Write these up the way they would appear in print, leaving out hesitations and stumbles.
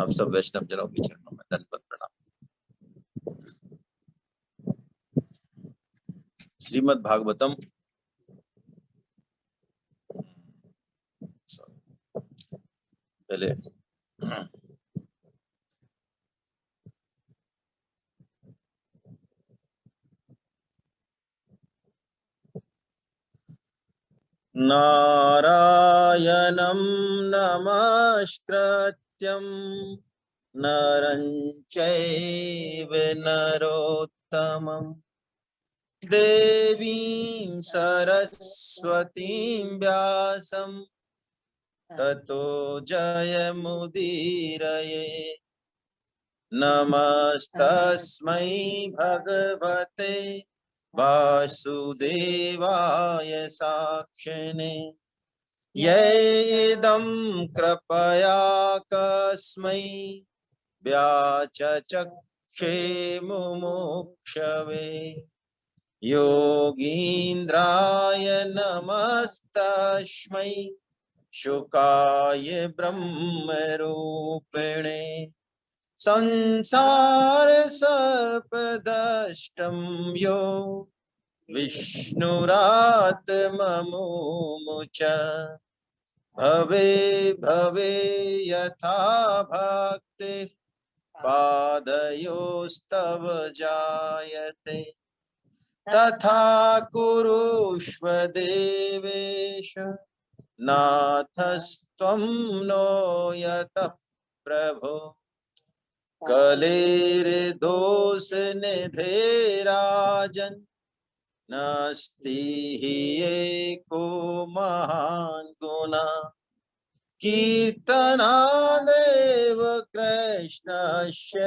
आप सब वैष्णव जनों के चरणों में दंडवत प्रणाम। श्रीमद् भागवतम पहले नारायणं नमस्कृत्यं नरं चैव नरोत्तमं देवीं सरस्वतीं व्यासं ततो जयमुदीरये। नमस्तस्मै भगवते वासुदेवाय साक्षिणे येदं कृपया कस्मै व्याचचक्षे मुमुक्षवे। योगीन्द्राय नमस्तस्मै शुकाय ब्रह्मरूपिणे संसार सर्पदष्टं यो विष्णुरात्ममुच भवे भवे यथा भक्ति पादयोस्तव जायते तथा कुरुष्व देवेश नाथस्त्वं नो यतः प्रभो। कलेर्दोष निधे राजन् नास्ति हि एको महान् गुणा कीर्तनादेव कृष्णस्य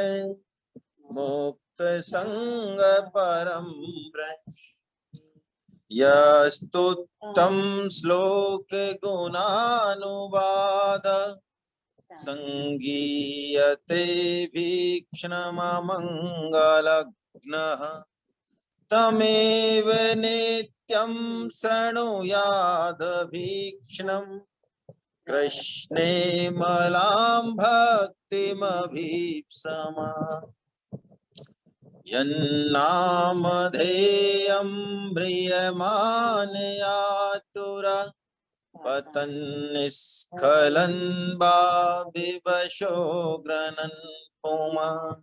मुक्तसंग परं ब्रह्म। यस्तुत्तम श्लोक गुणानुवाद संगीयते भीक्ष्णममङ्गलघ्नः तमेव नित्यं शृणुयाद भीक्ष्णम् कृष्णे मलां भक्तिमभीप्समा। यन्नामधेयं म्रियमाणयातुरा पतन्निस्खलन् वा विवशो गृह्णन् पुमान्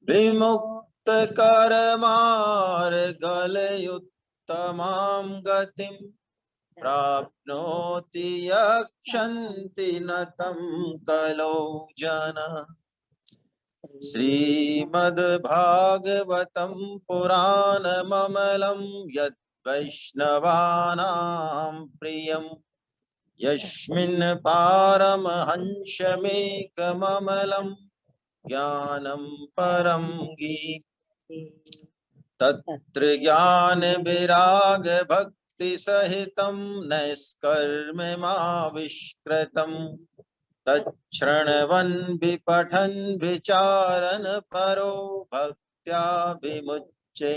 विमुक्तकर्मार्गलयुत्तमां गतिं प्राप्नोति यक्षन्ति न तं कलौ जनः। श्रीमद्भागवतं पुराणममलं यद् वैष्णवानां प्रियं यस्मिन् पारमहंसमेकममलं ज्ञानं परं गीतं तत्र ज्ञान विराग भक्ति सहितं नैष्कर्म्यमाविष्कृतं तच्छृण्वन् विपठन् विचारन् परो भक्त्या विमुच्येन्नरः।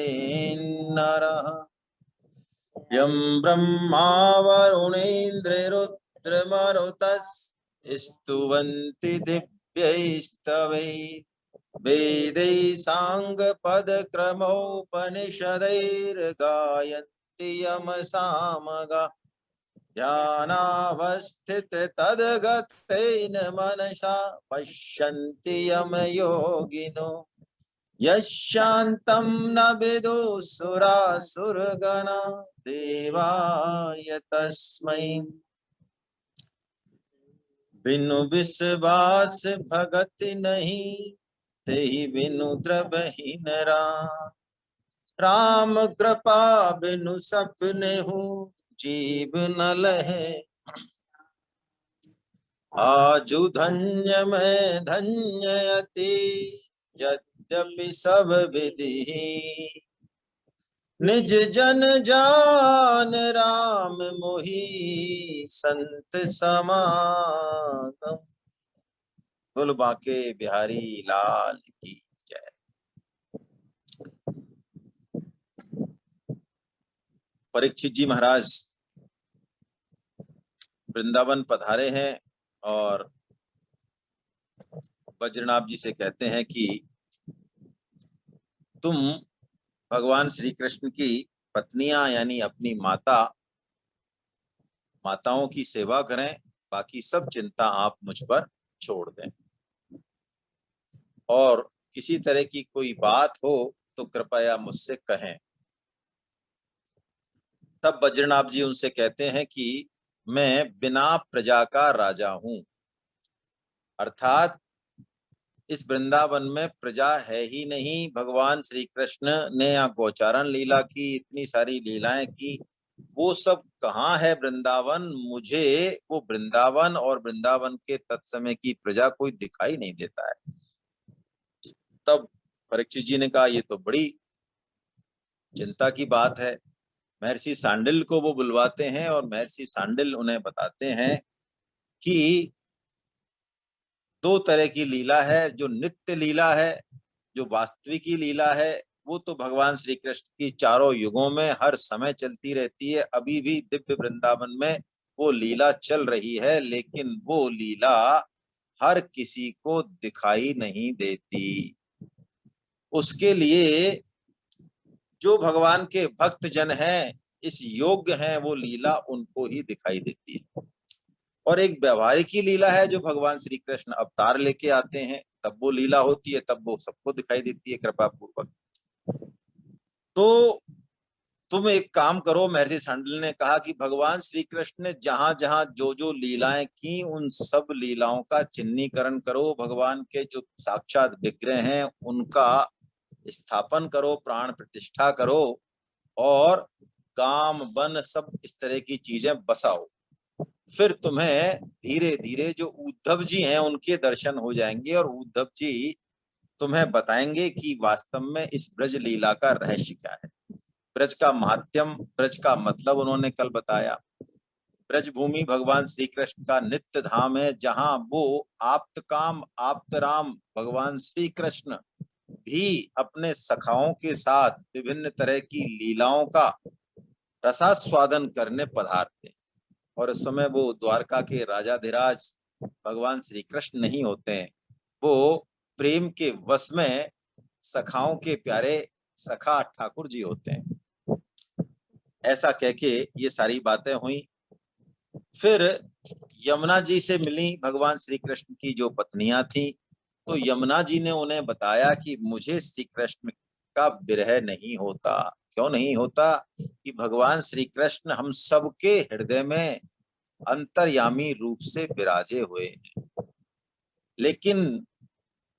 यं ब्रह्मा वरुणेन्द्ररुद्रमरुतः स्तुवन्ति दिव्यैस्तवैः वेदैः साङ्गपदक्रमोपनिषदैर्गायन्ति यमसामगा ध्यानावस्थित तद्गतेन मनसा पश्यन्ति यमयोगिनो यशान्तं न विदुषुरासुरगणा देवाय तस्मै। बिनु विश्वास भगति नहीं तेहि बिनु द्रवहीन राम कृपा बिनु सपने हूँ जीव न लहे। आजु धन्य मैं धन्ययति यद्यपि सब विधि निज जन जान राम मोहि संत समागम। बोल बाके बिहारी लाल की जय। परीक्षित जी महाराज वृंदावन पधारे हैं और बद्रीनाथ जी से कहते हैं कि तुम भगवान श्री कृष्ण की पत्नियां यानी अपनी माताओं की सेवा करें, बाकी सब चिंता आप मुझ पर छोड़ दें, और किसी तरह की कोई बात हो तो कृपया मुझसे कहें। तब बद्रीनाथ जी उनसे कहते हैं कि मैं बिना प्रजा का राजा हूं, अर्थात इस वृंदावन में प्रजा है ही नहीं। भगवान श्री कृष्ण ने यहाँ गोचारण लीला की, इतनी सारी लीलाएं की, वो सब कहाँ है वृंदावन। मुझे वो वृंदावन और वृंदावन के तत्समय की प्रजा कोई दिखाई नहीं देता है। तब परीक्षित जी ने कहा ये तो बड़ी चिंता की बात है। महर्षि सांडिल को वो बुलवाते हैं और महर्षि सांडिल उन्हें बताते हैं कि दो तरह की लीला है, जो नित्य लीला है, जो वास्तविकी लीला है, वो तो भगवान श्री कृष्ण की चारों युगों में हर समय चलती रहती है। अभी भी दिव्य वृंदावन में वो लीला चल रही है, लेकिन वो लीला हर किसी को दिखाई नहीं देती। उसके लिए जो भगवान के भक्त जन हैं, इस योग्य हैं, वो लीला उनको ही दिखाई देती है। और एक व्यवहारिकी लीला है जो भगवान श्री कृष्ण अवतार लेके आते हैं, तब वो लीला होती है, तब वो सबको दिखाई देती है कृपा पूर्वक। तो तुम एक काम करो, महर्षि सांडिल ने कहा कि भगवान श्री कृष्ण ने जहां जहां जो जो लीलाएं की, उन सब लीलाओं का चिन्हीकरण करो, भगवान के जो साक्षात विग्रह हैं उनका स्थापन करो, प्राण प्रतिष्ठा करो, और काम वन सब इस तरह की चीजें बसाओ। फिर तुम्हें धीरे धीरे जो उद्धव जी हैं उनके दर्शन हो जाएंगे, और उद्धव जी तुम्हें बताएंगे कि वास्तव में इस ब्रज लीला का रहस्य क्या है। ब्रज का महात्म्य, ब्रज का मतलब उन्होंने कल बताया। ब्रज भूमि भगवान श्री कृष्ण का नित्य धाम है, जहां वो आप्त काम आप्त राम भगवान श्री कृष्ण भी अपने सखाओं के साथ विभिन्न तरह की लीलाओं का रसास्वादन करने पधारते। और उस समय वो द्वारका के राजाधिराज भगवान श्री कृष्ण नहीं होते हैं, वो प्रेम के वश में सखाओं के प्यारे सखा ठाकुर जी होते हैं। ऐसा कह के ये सारी बातें हुई। फिर यमुना जी से मिली भगवान श्री कृष्ण की जो पत्नियां थी, तो यमुना जी ने उन्हें बताया कि मुझे श्री कृष्ण का विरह नहीं होता। क्यों नहीं होता? कि भगवान श्री कृष्ण हम सबके हृदय में अंतर्यामी रूप से विराजे हुए हैं। लेकिन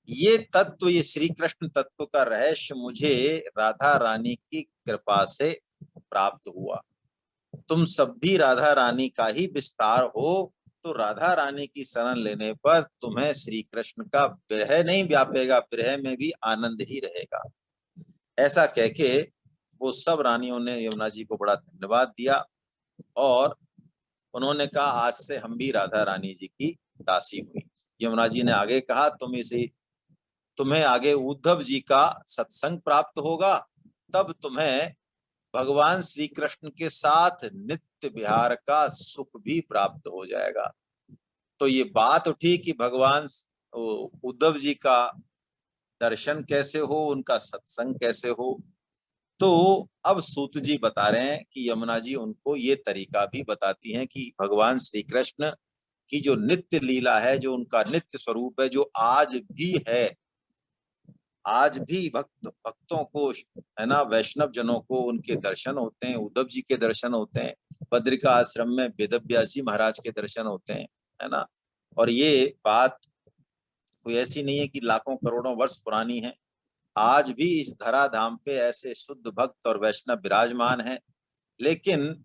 ये तत्व, ये श्री कृष्ण तत्व का रहस्य मुझे राधा रानी की कृपा से प्राप्त हुआ। तुम सब भी राधा रानी का ही विस्तार हो, तो राधा रानी की शरण लेने पर तुम्हें श्री कृष्ण का विरह नहीं व्यापेगा, विरह में भी आनंद ही रहेगा। ऐसा कह के वो सब रानियों ने यमुना जी को बड़ा धन्यवाद दिया, और उन्होंने कहा आज से हम भी राधा रानी जी की दासी हुई। यमुना जी ने आगे कहा तुम्हें आगे उद्धव जी का सत्संग प्राप्त होगा, तब तुम्हें भगवान श्री कृष्ण के साथ नित्य विहार का सुख भी प्राप्त हो जाएगा। तो ये बात उठी कि भगवान उद्धव जी का दर्शन कैसे हो, उनका सत्संग कैसे हो। तो अब सूत जी बता रहे हैं कि यमुना जी उनको ये तरीका भी बताती हैं कि भगवान श्री कृष्ण की जो नित्य लीला है, जो उनका नित्य स्वरूप है, जो आज भी है, आज भी भक्तों को, है ना, वैष्णव जनों को उनके दर्शन होते हैं। उद्धव जी के दर्शन होते हैं, बद्रिका आश्रम में वेदव्यास जी महाराज के दर्शन होते हैं, है ना। और ये बात कोई ऐसी नहीं है कि लाखों करोड़ों वर्ष पुरानी है। आज भी इस धरा धाम पे ऐसे शुद्ध भक्त और वैष्णव विराजमान हैं। लेकिन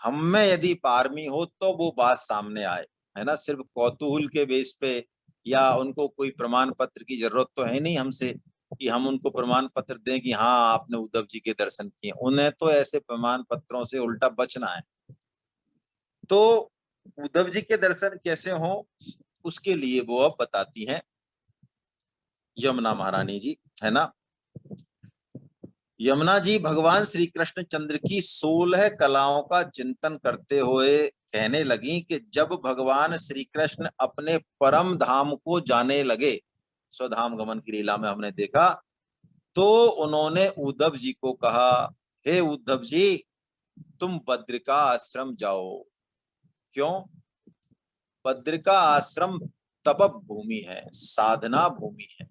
हम में यदि पारमी हो तो वो बात सामने आए, है ना। सिर्फ कौतूहल के बेस पे, या उनको कोई प्रमाण पत्र की जरूरत तो है नहीं हमसे कि हम उनको प्रमाण पत्र दें कि हाँ आपने उद्धव जी के दर्शन किए। उन्हें तो ऐसे प्रमाण पत्रों से उल्टा बचना है। तो उद्धव जी के दर्शन कैसे हो, उसके लिए वो अब बताती हैं यमुना महारानी जी, है ना। यमुना जी भगवान श्री कृष्ण चंद्र की 16 कलाओं का चिंतन करते हुए कहने लगी कि जब भगवान श्री कृष्ण अपने परम धाम को जाने लगे, स्वधाम गमन की लीला में हमने देखा। तो उन्होंने उद्धव जी को कहा, हे उद्धव जी, तुम बद्रिका आश्रम जाओ। क्यों? बद्रिका आश्रम तप भूमि है, साधना भूमि है।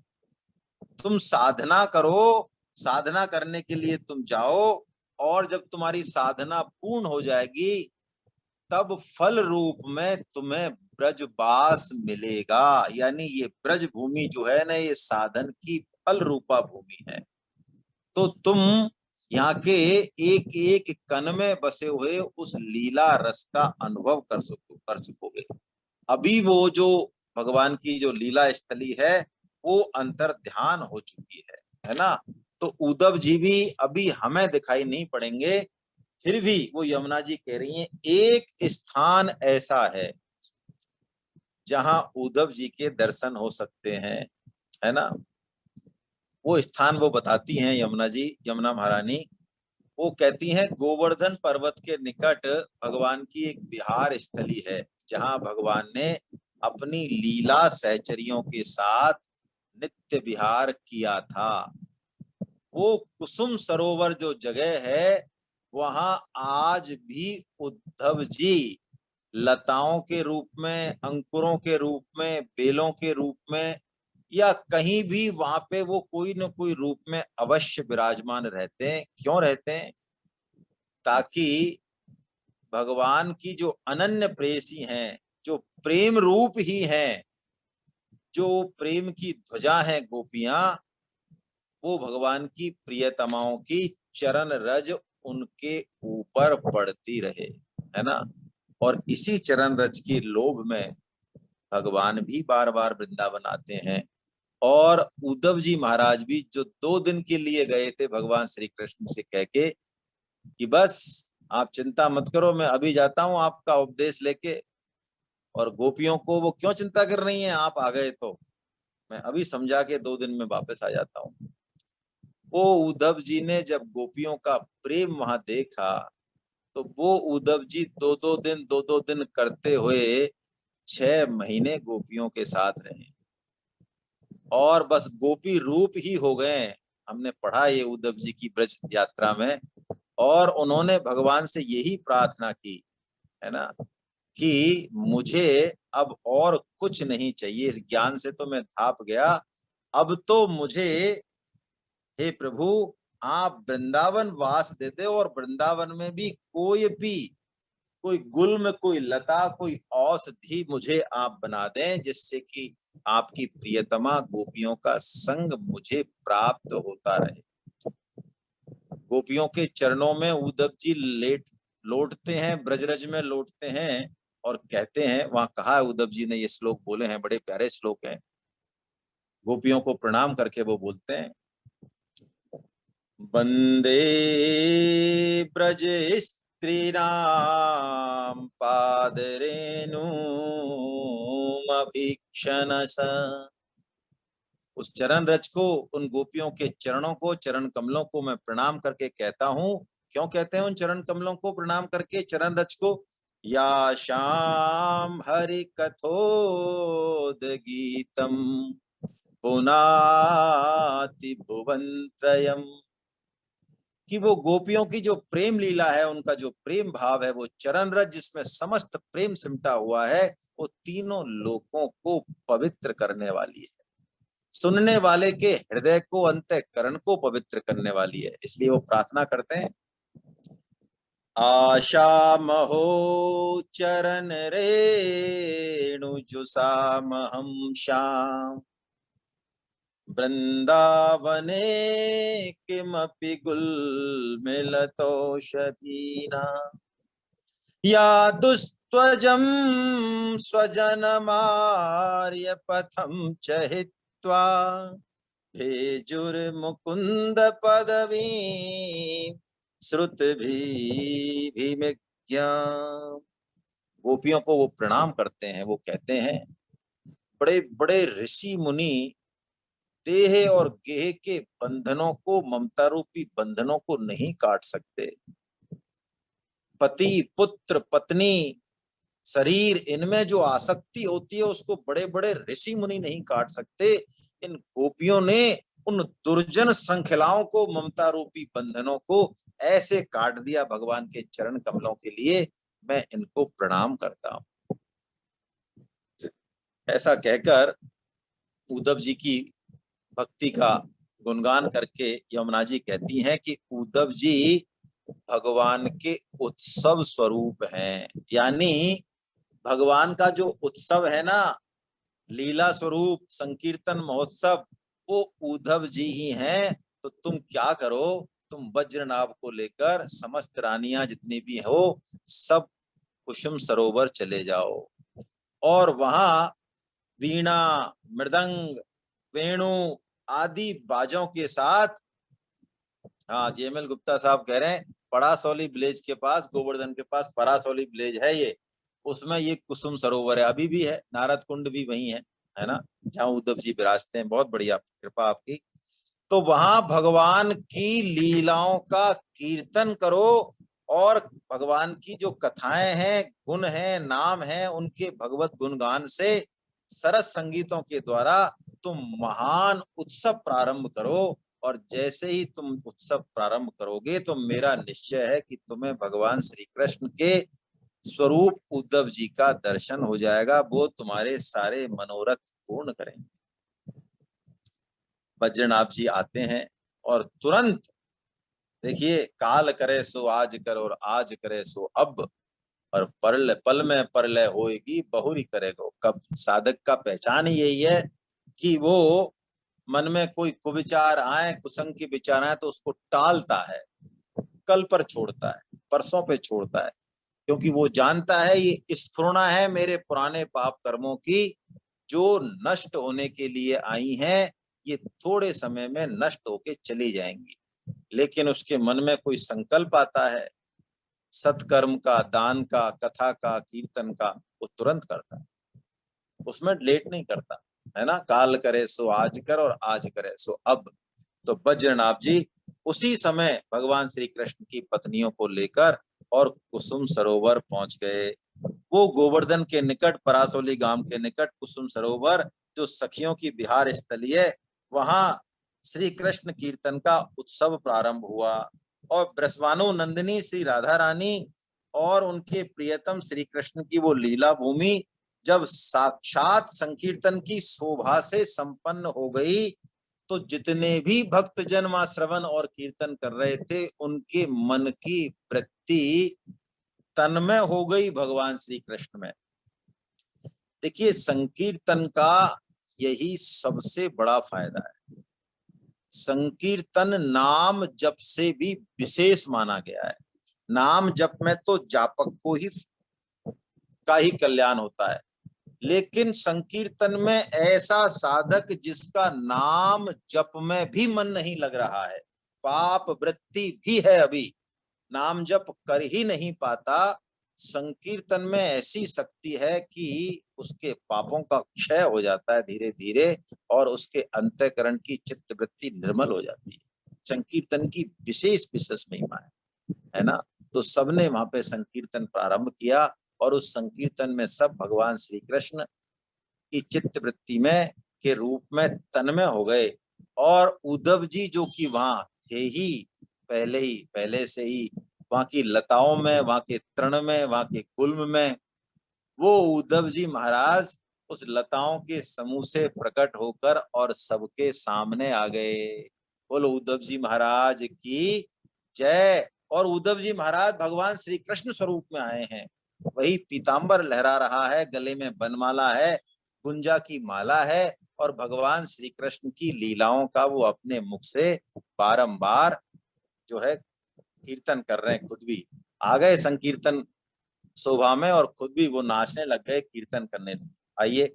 तुम साधना करो, साधना करने के लिए तुम जाओ, और जब तुम्हारी साधना पूर्ण हो जाएगी तब फल रूप में तुम्हें ब्रजवास मिलेगा। यानी ये ब्रज भूमि जो है ना, ये साधन की फल रूपा भूमि है। तो तुम यहाँ के एक एक कण में बसे हुए उस लीला रस का अनुभव कर सकोगे। अभी वो जो भगवान की जो लीला स्थली है वो अंतर ध्यान हो चुकी है ना। तो उद्धव जी भी अभी हमें दिखाई नहीं पड़ेंगे, फिर भी वो यमुना जी कह रही हैं एक स्थान ऐसा है जहां उद्धव जी के दर्शन हो सकते हैं, है ना। वो स्थान वो बताती हैं यमुना जी, यमुना महारानी। वो कहती हैं गोवर्धन पर्वत के निकट भगवान की एक विहार स्थली है, जहां भगवान ने अपनी लीला सहचरियों के साथ नित्य विहार किया था। वो कुसुम सरोवर जो जगह है, वहां आज भी उद्धव जी लताओं के रूप में, अंकुरों के रूप में, बेलों के रूप में, या कहीं भी वहां पे वो कोई न कोई रूप में अवश्य विराजमान रहते हैं। क्यों रहते हैं? ताकि भगवान की जो अनन्य प्रेयसी हैं, जो प्रेम रूप ही हैं, जो प्रेम की ध्वजा है गोपियां, वो भगवान की प्रियतमाओं की चरण रज उनके ऊपर पड़ती रहे, है ना। और इसी चरण रज के लोभ में भगवान भी बार बार वृंदावन आते हैं। और उद्धव जी महाराज भी जो 2 दिन के लिए गए थे भगवान श्री कृष्ण से कह के कि बस आप चिंता मत करो, मैं अभी जाता हूं आपका उपदेश लेके। और गोपियों को वो क्यों चिंता कर रही हैं, आप आ गए तो मैं अभी समझा के 2 दिन में वापस आ जाता हूँ। वो उद्धव जी ने जब गोपियों का प्रेम वहां देखा, तो वो उद्धव जी 2-2 दिन 2-2 दिन करते हुए 6 महीने गोपियों के साथ रहे, और बस गोपी रूप ही हो गए। हमने पढ़ा ये उद्धव जी की ब्रज यात्रा में। और उन्होंने भगवान से यही प्रार्थना की, है ना, कि मुझे अब और कुछ नहीं चाहिए, इस ज्ञान से तो मैं थाप गया। अब तो मुझे, हे प्रभु, आप वृंदावन वास दे दे, और वृंदावन में भी कोई गुल्म, कोई लता, कोई औषधि मुझे आप बना दें, जिससे कि आपकी प्रियतमा गोपियों का संग मुझे प्राप्त होता रहे। गोपियों के चरणों में उद्धव जी लौटते हैं, ब्रजरज में लौटते हैं, और कहते हैं, वहां कहा है उद्धव जी ने ये श्लोक बोले हैं, बड़े प्यारे श्लोक हैं। गोपियों को प्रणाम करके वो बोलते हैं, वंदे ब्रज स्त्रीणाम पादरेणुमभीक्षणस। उस चरण रज को, उन गोपियों के चरणों को, चरण कमलों को मैं प्रणाम करके कहता हूं। क्यों कहते हैं उन चरण कमलों को प्रणाम करके, चरण रज को? या शाम हरि कथोद गीतम पुनाति भुवन त्रयम। कि वो गोपियों की जो प्रेम लीला है, उनका जो प्रेम भाव है, वो चरण रज जिसमें समस्त प्रेम सिमटा हुआ है, वो तीनों लोकों को पवित्र करने वाली है, सुनने वाले के हृदय को, अंतःकरण को पवित्र करने वाली है। इसलिए वो प्रार्थना करते हैं, आशा महो चरण रेणु जुसाम हम श्याम वृंदावने किमपि गुल्मिलतोषधीना या दुस्त्वजं स्वजनमार्य पथं च हित्वा भेजुर्मुकुंद पदवी श्रुतिभिर्भिमिज्ञा। गोपियों को वो प्रणाम करते हैं, वो कहते हैं, बड़े बड़े ऋषि मुनि देह और गेह के बंधनों को, ममता रूपी बंधनों को नहीं काट सकते। पति, पुत्र, पत्नी, शरीर, इनमें जो आसक्ति होती है उसको बड़े बड़े ऋषि मुनि नहीं काट सकते। इन गोपियों ने उन दुर्जन श्रृंखलाओं को, ममता रूपी बंधनों को ऐसे काट दिया भगवान के चरण कमलों के लिए, मैं इनको प्रणाम करता हूं। ऐसा कहकर उद्धव जी की भक्ति का गुणगान करके यमुना जी कहती हैं कि उद्धव जी भगवान के उत्सव स्वरूप हैं। यानी भगवान का जो उत्सव है ना, लीला स्वरूप संकीर्तन महोत्सव, वो उद्धव जी ही हैं। तो तुम क्या करो, तुम वज्रनाभ को लेकर समस्त रानियां जितनी भी हो, सब कुसुम सरोवर चले जाओ और वहां वीणा, मृदंग, वेणु आदि बाजों के साथ, हाँ जेएमएल गुप्ता साहब कह रहे हैं पड़ासौली विलेज के पास, गोवर्धन के पास परासौली विलेज है ये, उसमें ये कुसुम सरोवर है, अभी भी है, नारद कुंड भी वही है ना, जहाँ उद्धव जी विराजते हैं। बहुत बढ़िया कृपा आपकी। तो वहां भगवान की लीलाओं का कीर्तन करो और भगवान की जो कथाएं हैं, गुण हैं, नाम हैं, उनके भगवत गुणगान से सरस संगीतों के द्वारा तुम महान उत्सव प्रारंभ करो। और जैसे ही तुम उत्सव प्रारंभ करोगे तो मेरा निश्चय है कि तुम्हें भगवान श्री कृष्ण के स्वरूप उद्धव जी का दर्शन हो जाएगा, वो तुम्हारे सारे मनोरथ पूर्ण करेंगे। वज्रनाभ जी आते हैं और तुरंत देखिए, काल करे सो आज कर और आज करे सो अब, और पल में परलय होएगी बहुरी करेगो कब। साधक का पहचान ही यही है कि वो मन में कोई कुविचार आए, कुसंग के विचार आए तो उसको टालता है, कल पर छोड़ता है, परसों पे छोड़ता है, क्योंकि वो जानता है ये स्फुरणा है मेरे पुराने पाप कर्मों की, जो नष्ट होने के लिए आई हैं, ये थोड़े समय में नष्ट होके चली जाएंगी। लेकिन उसके मन में कोई संकल्प आता है सत्कर्म का, दान का, कथा का, कीर्तन का, वो तुरंत करता है, उसमें लेट नहीं करता, है ना। काल करे सो आज कर और आज करे सो अब। तो वज्रनाभ जी उसी समय भगवान श्री कृष्ण की पत्नियों को लेकर और कुसुम सरोवर पहुंच गए। वो गोवर्धन के निकट, परासौली गांव के निकट कुसुम सरोवर, जो सखियों की विहार स्थली है, वहां श्री कृष्ण कीर्तन का उत्सव प्रारंभ हुआ। और ब्रसवानु नंदिनी श्री राधा रानी और उनके प्रियतम श्री कृष्ण की वो लीला भूमि जब साक्षात संकीर्तन की शोभा से संपन्न हो गई, तो जितने भी भक्त जन वहां श्रवण और कीर्तन कर रहे थे, उनके मन की वृत्ति तन्मय हो गई भगवान श्री कृष्ण में। देखिए, संकीर्तन का यही सबसे बड़ा फायदा है। संकीर्तन नाम जप से भी विशेष माना गया है। नाम जप में तो जापक को ही का ही कल्याण होता है, लेकिन संकीर्तन में ऐसा साधक जिसका नाम जप में भी मन नहीं लग रहा है, पाप वृत्ति भी है, अभी नाम जप कर ही नहीं पाता, संकीर्तन में ऐसी शक्ति है कि उसके पापों का क्षय हो जाता है धीरे धीरे, और उसके अंतःकरण की चित्त वृत्ति निर्मल हो जाती है। संकीर्तन की विशेष विशेष महिमा है ना। तो सबने वहां पे संकीर्तन प्रारंभ किया और उस संकीर्तन में सब भगवान श्री कृष्ण की चित्त वृत्ति में के रूप में तन्मय हो गए। और उद्धव जी जो कि वहां थे ही पहले से ही वहां की लताओं में, वहां के तृण में, वहां के गुल्म में, वो उद्धव जी महाराज उस लताओं के समूह से प्रकट होकर और सबके सामने आ गए। बोलो उद्धव जी महाराज की जय। और उद्धव जी महाराज भगवान श्री कृष्ण स्वरूप में आए हैं, वही पीतांबर लहरा रहा है, गले में बनमाला है, गुंजा की माला है, और भगवान श्री कृष्ण की लीलाओं का वो अपने मुख से बारंबार जो है कीर्तन कर रहे हैं। खुद भी आ गए संकीर्तन शोभा में और खुद भी वो नाचने लग गए, कीर्तन करने लगे। आइए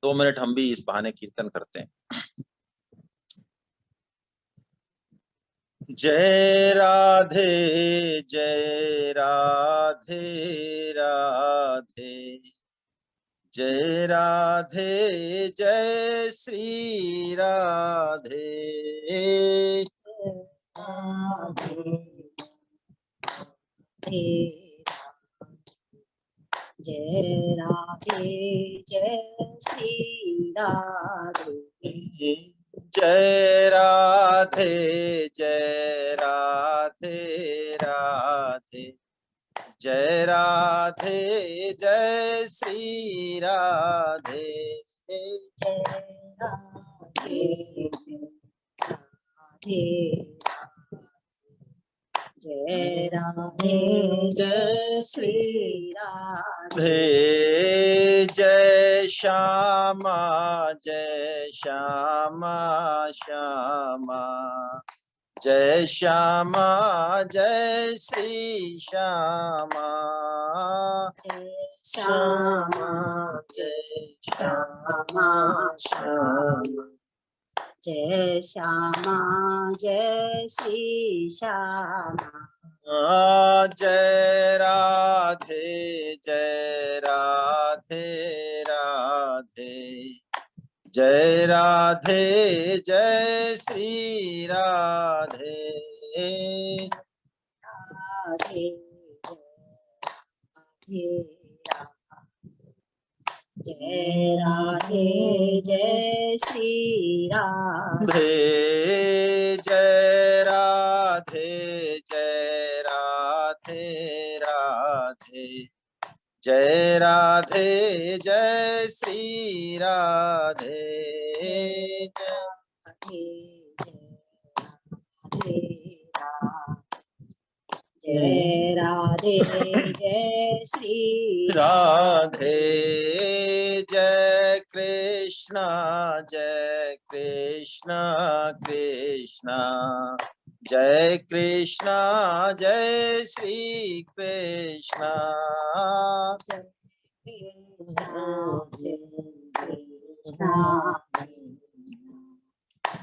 2 मिनट हम भी इस बहाने कीर्तन करते हैं। जय राधे जय राधे राधे, जय राधे जय श्री राधे, जय राधे जय श्री राधे। जय राधे जय राधे राधे। जय राधे जय श्री राधे। जय राधे जय राधे। जय राधे जय श्री राधे। जय श्यामा जय श्यामा श्यामा। जय श्यामा जय श्री श्यामा। जय श्यामा जय श्यामा श्यामा। जय श्यामा जय श्री श्यामा। जय राधे जय राधे राधे। जय राधे जय श्री राधे। राधे जय राधे जय श्री राधे। जय राधे जय राधे राधे। जय राधे जय श्री राधे। जय राधे जय श्री राधे। जय कृष्णा कृष्णा। जय कृष्णा जय श्री कृष्णा।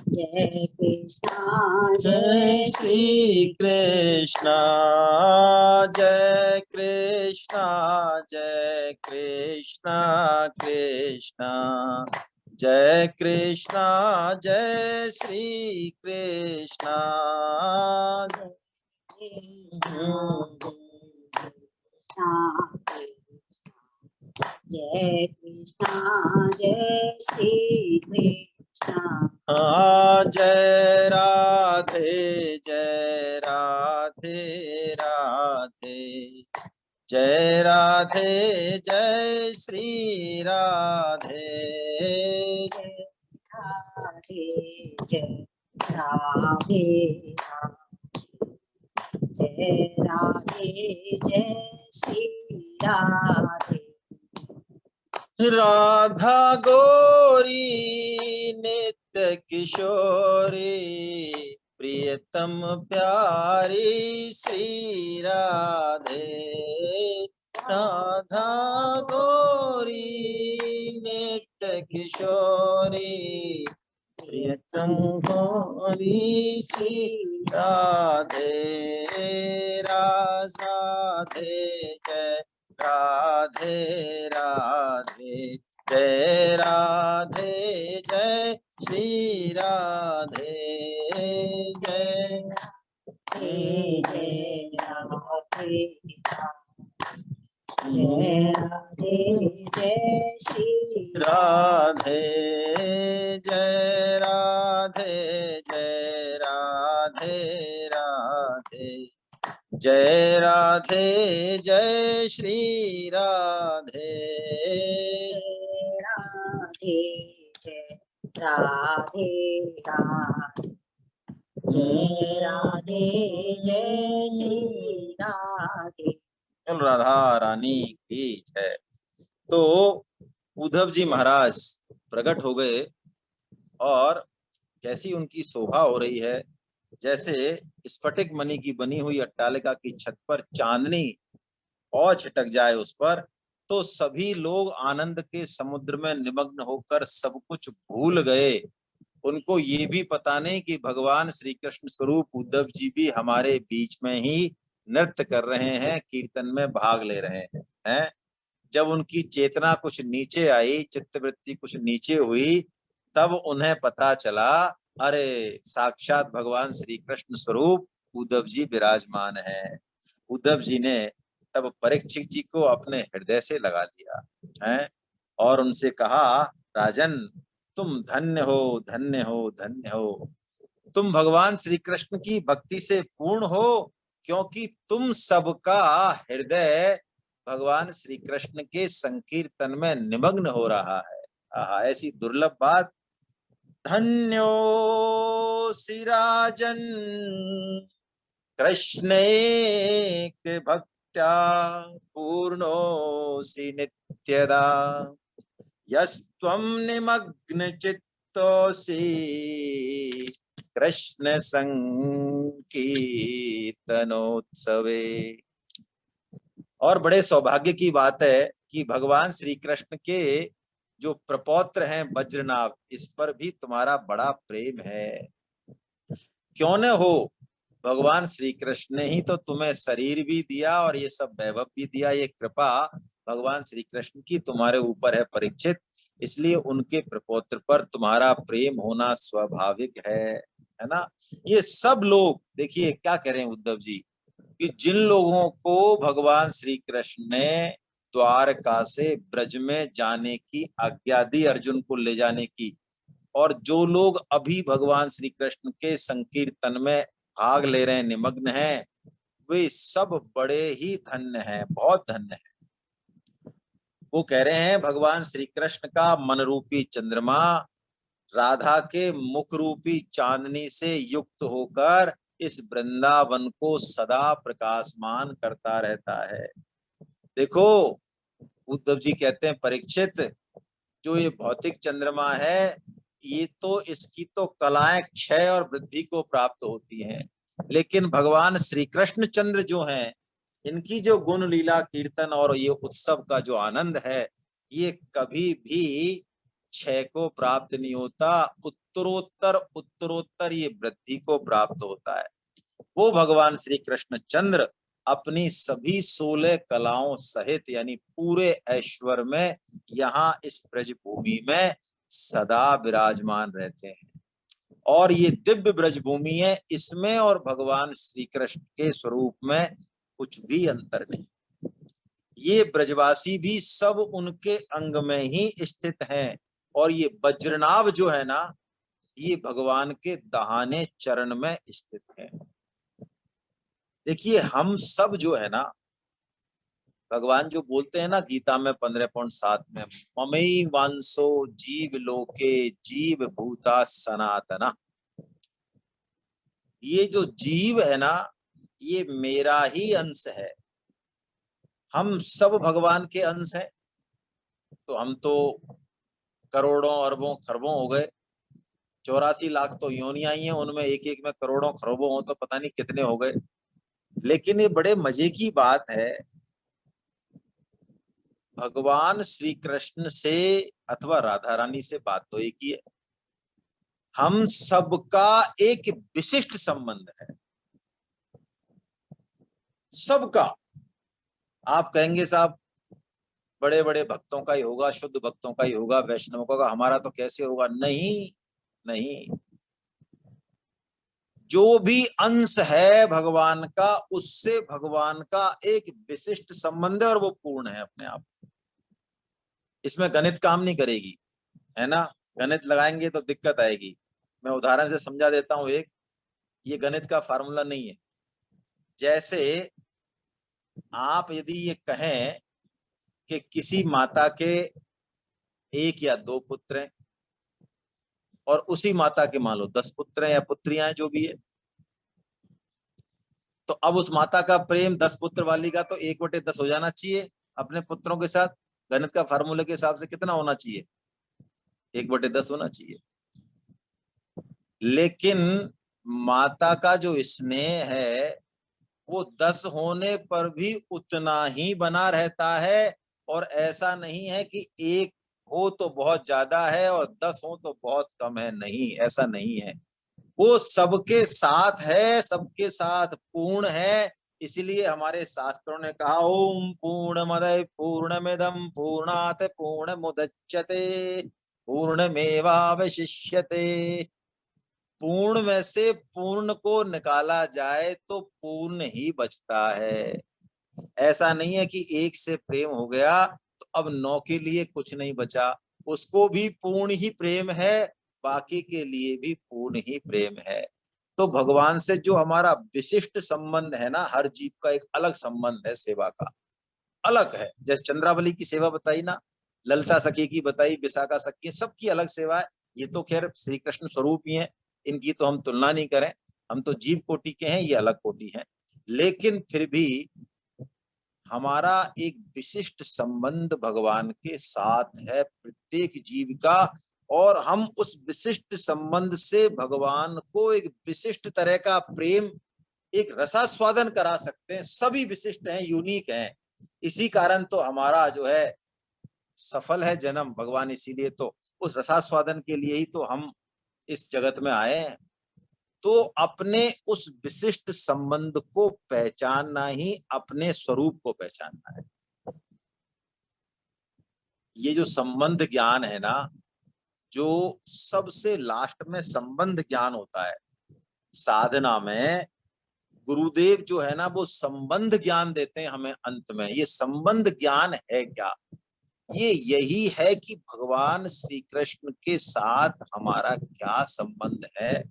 जय कृष्णा जय श्री कृष्णा। जय कृष्णा कृष्णा। जय कृष्णा जय श्री कृष्णा। जय कृष्णा जय श्री कृष्णा। जय राधे जय राधे राधे। जय राधे जय श्री राधे। राधे जय राधे। जय राधे जय श्री राधे। राधा गोरी नित्य किशोरी प्रियतम प्यारी श्री राधे। राधा गोरी नित्य किशोरी प्रियतम गौरी श्री राधे। राधे जय राधे राधे। जय राधे जय श्री राधे। जय जय राधे जय राधे जय श्री राधे। जय राधे जय राधे राधे। जय राधे जय श्री राधे। राधे जय राधे राधे। जय राधे जय श्री राधे। राधा रानी की जय। तो उद्धव जी महाराज प्रकट हो गए और कैसी उनकी शोभा हो रही है, जैसे स्फटिक मणि की बनी हुई अट्टालिका की छत पर चांदनी और छिटक जाए उस पर, तो सभी लोग आनंद के समुद्र में निमग्न होकर सब कुछ भूल गए। उनको ये भी पता नहीं कि भगवान श्री कृष्ण स्वरूप उद्धव जी भी हमारे बीच में ही नृत्य कर रहे हैं, कीर्तन में भाग ले रहे हैं। जब उनकी चेतना कुछ नीचे आई, चित्तवृत्ति कुछ नीचे हुई, तब उन्हें पता चला, अरे साक्षात भगवान श्री कृष्ण स्वरूप उद्धव जी विराजमान है। उद्धव जी ने तब परीक्षित जी को अपने हृदय से लगा लिया है और उनसे कहा, राजन तुम धन्य हो, धन्य हो, धन्य हो। तुम भगवान श्री कृष्ण की भक्ति से पूर्ण हो, क्योंकि तुम सबका हृदय भगवान श्री कृष्ण के संकीर्तन में निमग्न हो रहा है। आहा, ऐसी दुर्लभ बात। धन्योऽसि राजन् कृष्णैक भक्त्या पूर्णोऽसि नित्यदा यस्त्वं निमग्न चित्तोऽसि कृष्ण संकीर्तनोत्सवे। और बड़े सौभाग्य की बात है कि भगवान श्री कृष्ण के जो प्रपौत्र हैं वज्रनाभ, इस पर भी तुम्हारा बड़ा प्रेम है। क्यों न हो, भगवान श्री कृष्ण ने ही तो तुम्हें शरीर भी दिया और ये सब वैभव भी दिया। ये कृपा भगवान श्री कृष्ण की तुम्हारे ऊपर है परीक्षित, इसलिए उनके प्रपौत्र पर तुम्हारा प्रेम होना स्वाभाविक है ना। ये सब लोग देखिए क्या कह रहे हैं उद्धव जी, कि जिन लोगों को भगवान श्री कृष्ण ने द्वारका से ब्रज में जाने की आज्ञा दी, अर्जुन को ले जाने की, और जो लोग अभी भगवान श्री कृष्ण के संकीर्तन में भाग ले रहे हैं, निमग्न हैं, वे सब बड़े ही धन्य हैं, बहुत धन्य हैं। वो कह रहे हैं भगवान श्री कृष्ण का मन रूपी चंद्रमा राधा के मुख रूपी चांदनी से युक्त होकर इस वृंदावन को सदा प्रकाशमान करता रहता है। देखो उद्धव जी कहते हैं, परीक्षित जो ये भौतिक चंद्रमा है, ये तो इसकी तो कलाएं क्षय और वृद्धि को प्राप्त होती हैं, लेकिन भगवान श्री कृष्ण चंद्र जो हैं, इनकी जो गुण लीला कीर्तन और ये उत्सव का जो आनंद है, ये कभी भी क्षय को प्राप्त नहीं होता, उत्तरोत्तर उत्तरोत्तर ये वृद्धि को प्राप्त होता है। वो भगवान श्री कृष्ण चंद्र अपनी सभी 16 कलाओं सहित यानी पूरे ऐश्वर्य में यहाँ इस ब्रज भूमि में सदा विराजमान रहते हैं। और ये दिव्य ब्रज भूमि है, इसमें और भगवान श्री कृष्ण के स्वरूप में कुछ भी अंतर नहीं। ये ब्रजवासी भी सब उनके अंग में ही स्थित हैं। और ये वज्रनाभ जो है ना, ये भगवान के दाहिने चरण में स्थित है। देखिए हम सब जो है ना, भगवान जो बोलते हैं ना गीता में 15.7 में, ममई वांसो जीव लोके जीव भूता सनातना, ये जो जीव है ना, ये मेरा ही अंश है। हम सब भगवान के अंश हैं। तो हम तो करोड़ों अरबों खरबों हो गए, 84 लाख तो योनियां ही हैं, उनमें एक एक में करोड़ों खरबों हो तो पता नहीं कितने हो गए। लेकिन ये बड़े मजे की बात है, भगवान श्री कृष्ण से अथवा राधा रानी से बात तो एक ही है, हम सबका एक विशिष्ट संबंध है, सबका। आप कहेंगे साहब बड़े बड़े भक्तों का ही होगा, शुद्ध भक्तों का ही होगा, वैष्णवों का, हमारा तो कैसे होगा? नहीं नहीं, जो भी अंश है भगवान का, उससे भगवान का एक विशिष्ट संबंध है और वो पूर्ण है अपने आप। इसमें गणित काम नहीं करेगी, है ना। गणित लगाएंगे तो दिक्कत आएगी। मैं उदाहरण से समझा देता हूं एक, ये गणित का फार्मूला नहीं है। जैसे आप यदि ये कहें कि किसी माता के एक या दो पुत्र हैं और उसी माता के मान लो 10 पुत्र हैं या पुत्रियां हैं, जो भी है, तो अब उस माता का प्रेम 10 पुत्र वाली का तो 1/10 हो जाना चाहिए अपने पुत्रों के साथ। गणित का फार्मूले के हिसाब से कितना होना चाहिए? 1/10 होना चाहिए। लेकिन माता का जो स्नेह है वो 10 होने पर भी उतना ही बना रहता है। और ऐसा नहीं है कि एक हो तो बहुत ज्यादा है और 10 हो तो बहुत कम है, नहीं, ऐसा नहीं है। वो सबके साथ है, सबके साथ पूर्ण है। इसलिए हमारे शास्त्रों ने कहा, ओम पूर्णमदः पूर्णमिदं पूर्णात् पूर्णमुदच्यते पूर्णमेवावशिष्यते। पूर्ण में से पूर्ण को निकाला जाए तो पूर्ण ही बचता है। ऐसा नहीं है कि एक से प्रेम हो गया तो अब 9 के लिए कुछ नहीं बचा, उसको भी पूर्ण ही प्रेम है, बाकी के लिए भी पूर्ण ही प्रेम है। तो भगवान से जो हमारा विशिष्ट संबंध है ना, हर जीव का एक अलग संबंध है, सेवा का अलग है। जैसे चंद्रावली की सेवा बताई ना, ललिता सखी की बताई, विशाखा सखी, सबकी अलग सेवा है। ये तो खैर श्री कृष्ण स्वरूप ही है, इनकी तो हम तुलना नहीं करें, हम तो जीव कोटि के हैं, ये अलग कोटि है। लेकिन फिर भी हमारा एक विशिष्ट संबंध भगवान के साथ है, प्रत्येक जीव का। और हम उस विशिष्ट संबंध से भगवान को एक विशिष्ट तरह का प्रेम, एक रसास्वादन करा सकते हैं। सभी विशिष्ट हैं, यूनिक हैं। इसी कारण तो हमारा जो है सफल है जन्म, भगवान इसीलिए तो उस रसास्वादन के लिए ही तो हम इस जगत में आए हैं। तो अपने उस विशिष्ट संबंध को पहचानना ही अपने स्वरूप को पहचानना है। ये जो संबंध ज्ञान है ना, जो सबसे लास्ट में संबंध ज्ञान होता है साधना में, गुरुदेव जो है ना वो संबंध ज्ञान देते हैं हमें अंत में। ये संबंध ज्ञान है क्या? ये यही है कि भगवान श्री कृष्ण के साथ हमारा क्या संबंध है,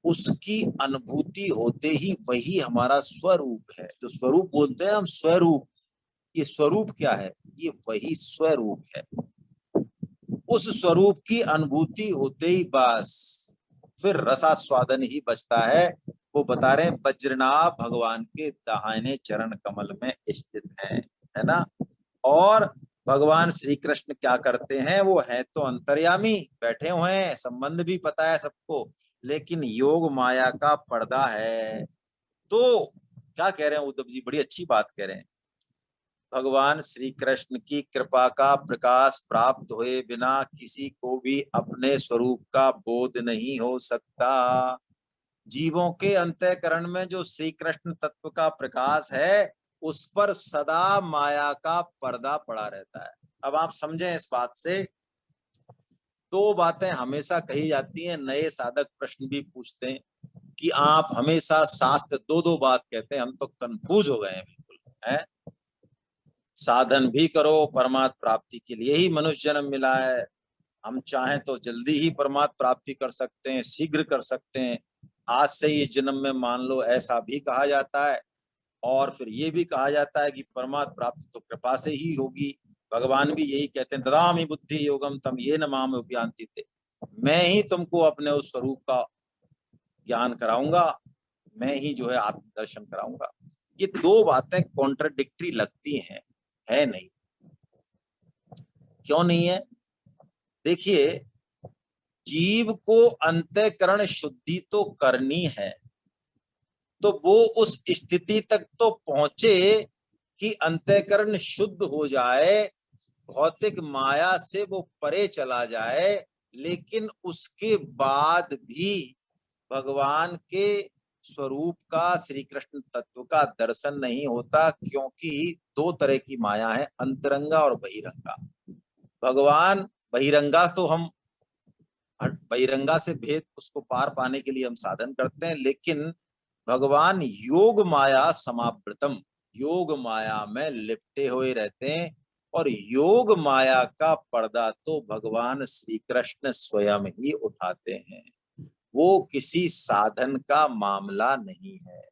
उसकी अनुभूति होते ही वही हमारा स्वरूप है। जो स्वरूप बोलते हैं हम, स्वरूप, ये स्वरूप क्या है? ये वही स्वरूप है। उस स्वरूप की अनुभूति होते ही बस फिर रसास्वादन ही बचता है। वो बता रहे हैं वज्रनाभ भगवान के दाहिने चरण कमल में स्थित है ना। और भगवान श्री कृष्ण क्या करते हैं? वो है तो अंतर्यामी, बैठे हुए हैं, संबंध भी पता है सबको, लेकिन योग माया का पर्दा है। तो क्या कह रहे हैं उद्धव जी? बड़ी अच्छी बात कह रहे हैं। भगवान श्री कृष्ण की कृपा का प्रकाश प्राप्त हुए बिना किसी को भी अपने स्वरूप का बोध नहीं हो सकता। जीवों के अंतःकरण में जो श्री कृष्ण तत्व का प्रकाश है, उस पर सदा माया का पर्दा पड़ा रहता है। अब आप समझें इस बात से, दो बातें हमेशा कही जाती हैं, नए साधक प्रश्न भी पूछते हैं कि आप हमेशा शास्त्र दो दो बात कहते हैं, हम तो कंफ्यूज हो गए हैं बिल्कुल है। साधन भी करो, परमात्म प्राप्ति के लिए ही मनुष्य जन्म मिला है। हम चाहें तो जल्दी ही परमात्म प्राप्ति कर सकते हैं, शीघ्र कर सकते हैं, आज से ही जन्म में मान लो, ऐसा भी कहा जाता है। और फिर ये भी कहा जाता है कि परमात्म प्राप्ति तो कृपा से ही होगी। भगवान भी यही कहते हैं, ददामि बुद्धि योगम तम येन माम उपयान्ति ते। मैं ही तुमको अपने उस स्वरूप का ज्ञान कराऊंगा, मैं ही जो है आत्मदर्शन कराऊंगा। ये दो बातें कॉन्ट्रडिक्टरी लगती हैं, है नहीं? क्यों नहीं है? देखिए, जीव को अंतःकरण शुद्धि तो करनी है, तो वो उस स्थिति तक तो पहुंचे कि अंतःकरण शुद्ध हो जाए, भौतिक माया से वो परे चला जाए। लेकिन उसके बाद भी भगवान के स्वरूप का, श्री कृष्ण तत्व का दर्शन नहीं होता, क्योंकि दो तरह की माया है, अंतरंगा और बहिरंगा। भगवान बहिरंगा तो हम, बहिरंगा से भेद उसको पार पाने के लिए हम साधन करते हैं, लेकिन भगवान योग माया समावृतम, योग माया में लिपटे हुए रहते हैं। और योग माया का पर्दा तो भगवान श्री कृष्ण स्वयं ही उठाते हैं, वो किसी साधन का मामला नहीं है।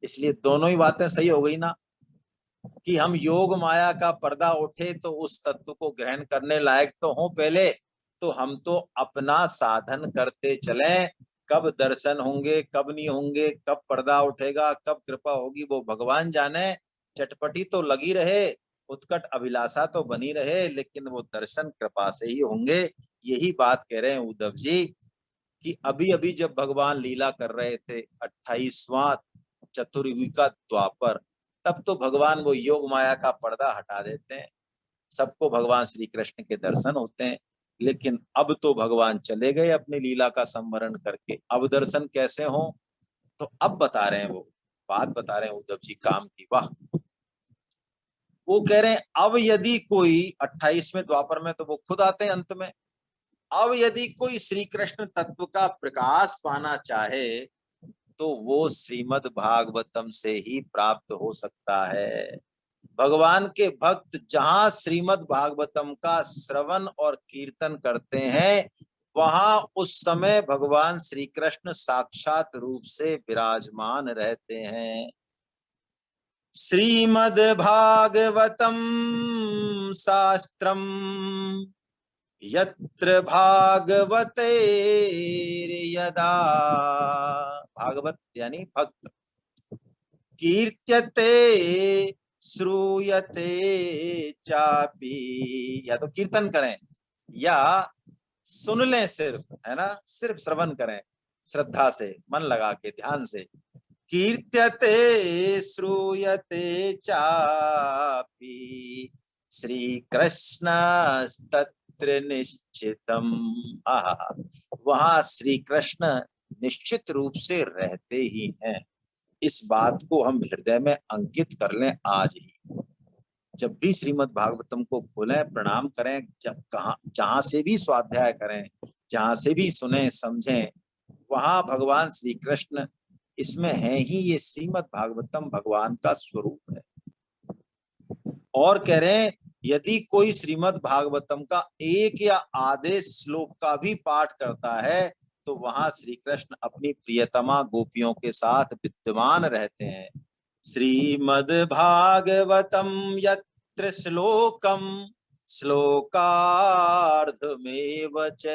इसलिए दोनों ही बातें सही हो गई ना, कि हम योग माया का पर्दा उठे तो उस तत्व को ग्रहण करने लायक तो हो पहले, तो हम तो अपना साधन करते चलें। कब दर्शन होंगे, कब नहीं होंगे, कब पर्दा उठेगा, कब कृपा होगी, वो भगवान जाने। चटपटी तो लगी रहे, उत्कट अभिलाषा तो बनी रहे, लेकिन वो दर्शन कृपा से ही होंगे। यही बात कह रहे हैं उद्धव जी कि अभी अभी जब भगवान लीला कर रहे थे 28वां चतुर्युगी का द्वापर, तब तो भगवान वो योग माया का पर्दा हटा देते हैं, सबको भगवान श्री कृष्ण के दर्शन होते हैं। लेकिन अब तो भगवान चले गए अपनी लीला का संवरण करके, अब दर्शन कैसे हो? तो अब बता रहे हैं, वो बात बता रहे हैं उद्धव जी काम की। वाह! वो कह रहे हैं अब यदि कोई 28वें द्वापर में तो वो खुद आते हैं अंत में, अब यदि कोई श्री कृष्ण तत्व का प्रकाश पाना चाहे तो वो श्रीमद् भागवतम से ही प्राप्त हो सकता है। भगवान के भक्त जहां श्रीमद् भागवतम का श्रवण और कीर्तन करते हैं, वहां उस समय भगवान श्री कृष्ण साक्षात रूप से विराजमान रहते हैं। श्रीमद् भागवतम शास्त्रम यत्र भागवते यदा, भागवत यानी भक्त, कीर्त्यते श्रूयते चापि, या तो कीर्तन करें या सुन लें, सिर्फ, है ना, सिर्फ श्रवण करें श्रद्धा से, मन लगा के ध्यान से। कीर्त्यते श्रूयते चापि श्री कृष्ण तत्र निश्चितम, वहां श्री कृष्ण निश्चित रूप से रहते ही हैं। इस बात को हम हृदय में अंकित कर लें आज ही। जब भी श्रीमद् भागवतम को खोलें, प्रणाम करें, जहां से भी स्वाध्याय करें, जहां से भी सुने समझें, वहां भगवान श्री कृष्ण इसमें है ही। ये श्रीमद् भागवतम भगवान का स्वरूप है। और कह रहे हैं, यदि कोई श्रीमद् भागवतम का एक या आधे श्लोक का भी पाठ करता है, तो वहां श्री कृष्ण अपनी प्रियतमा गोपियों के साथ विद्यमान रहते हैं। श्रीमद् भागवतम यत्र श्लोकम श्लोकार्धमेव च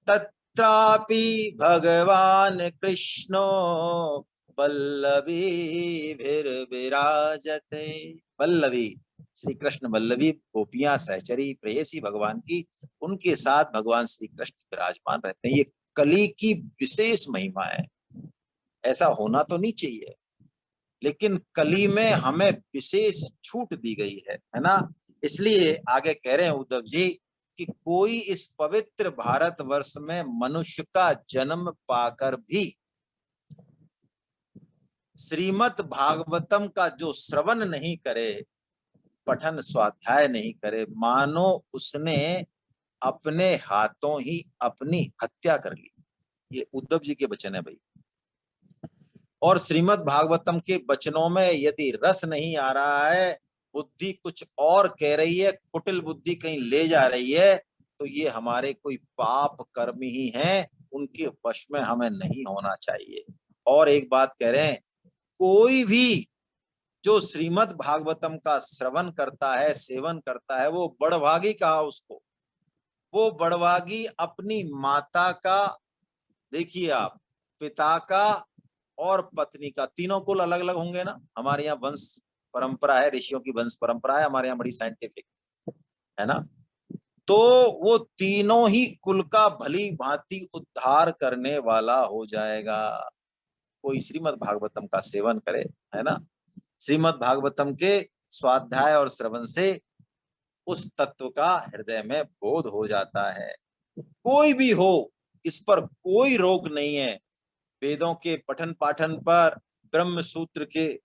तत्रापि भगवान कृष्णो वल्लवीभिर्विराजते। वल्लवी, श्री कृष्ण वल्लवी गोपियां सहचरी प्रेयसी भगवान की, उनके साथ भगवान श्री कृष्ण विराजमान रहते हैं। ये कली की विशेष महिमा है। ऐसा होना तो नहीं चाहिए, लेकिन कली में हमें विशेष छूट दी गई है ना। इसलिए आगे कह रहे हैं उद्धव जी कि कोई इस पवित्र भारतवर्ष में मनुष्य का जन्म पाकर भी श्रीमद् भागवतम का जो श्रवण नहीं करे, पठन स्वाध्याय नहीं करे, मानो उसने अपने हाथों ही अपनी हत्या कर ली। ये उद्धव जी के वचन है भाई। और श्रीमद् भागवतम के वचनों में यदि रस नहीं आ रहा है, बुद्धि कुछ और कह रही है, कुटिल बुद्धि कहीं ले जा रही है, तो ये हमारे कोई पाप कर्म ही हैं, उनके वश में हमें नहीं होना चाहिए। और एक बात कह रहे हैं, कोई भी जो श्रीमद् भागवतम का श्रवण करता है, सेवन करता है, वो बड़भागी कहा उसको। वो बड़भागी अपनी माता का, देखिए आप, पिता का और पत्नी का, तीनों कुल अलग अलग होंगे ना। हमारे यहाँ वंश परंपरा है, ऋषियों की वंश परंपरा है हमारे यहाँ, बड़ी साइंटिफिक है ना। तो वो तीनों ही कुल का भली भांति उद्धार करने वाला हो जाएगा, कोई श्रीमद् भागवतम का सेवन करे, है ना। श्रीमद् भागवतम के स्वाध्याय और श्रवण से उस तत्व का हृदय में बोध हो जाता है। कोई भी हो, इस पर कोई रोक नहीं है। वेदों के पठन पाठन पर, ब्रह्म सूत्र के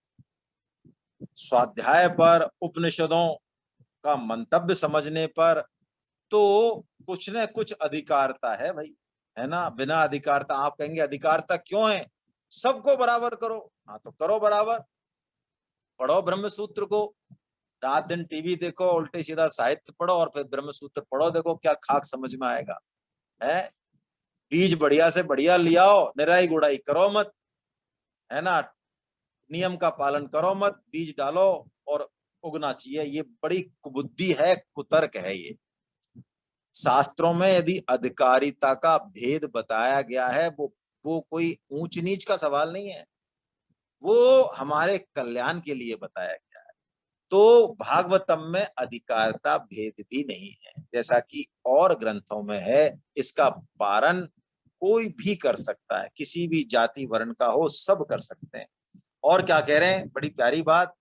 स्वाध्याय पर, उपनिषदों का मंतव्य समझने पर, तो कुछ न कुछ अधिकारता है भाई, है ना। बिना अधिकारता, आप कहेंगे अधिकारता क्यों है, सबको बराबर करो। हाँ तो करो बराबर, पढ़ो ब्रह्म सूत्र को, रात दिन टीवी देखो, उल्टे सीधा साहित्य पढ़ो, और फिर ब्रह्म सूत्र पढ़ो, देखो क्या खाक समझ में आएगा। है, बीज बढ़िया से बढ़िया लियाओ, निराई गुड़ाई करो मत, है ना, नियम का पालन करो मत, बीज डालो और उगना चाहिए। ये बड़ी कुबुद्धि है, कुतर्क है ये। शास्त्रों में यदि अधिकारिता का भेद बताया गया है, वो कोई ऊंच नीच का सवाल नहीं है, वो हमारे कल्याण के लिए बताया गया है। तो भागवतम में अधिकारिता भेद भी नहीं है, जैसा कि और ग्रंथों में है। इसका पारण कोई भी कर सकता है, किसी भी जाति वर्ण का हो, सब कर सकते हैं। और क्या कह रहे हैं, बड़ी प्यारी बात,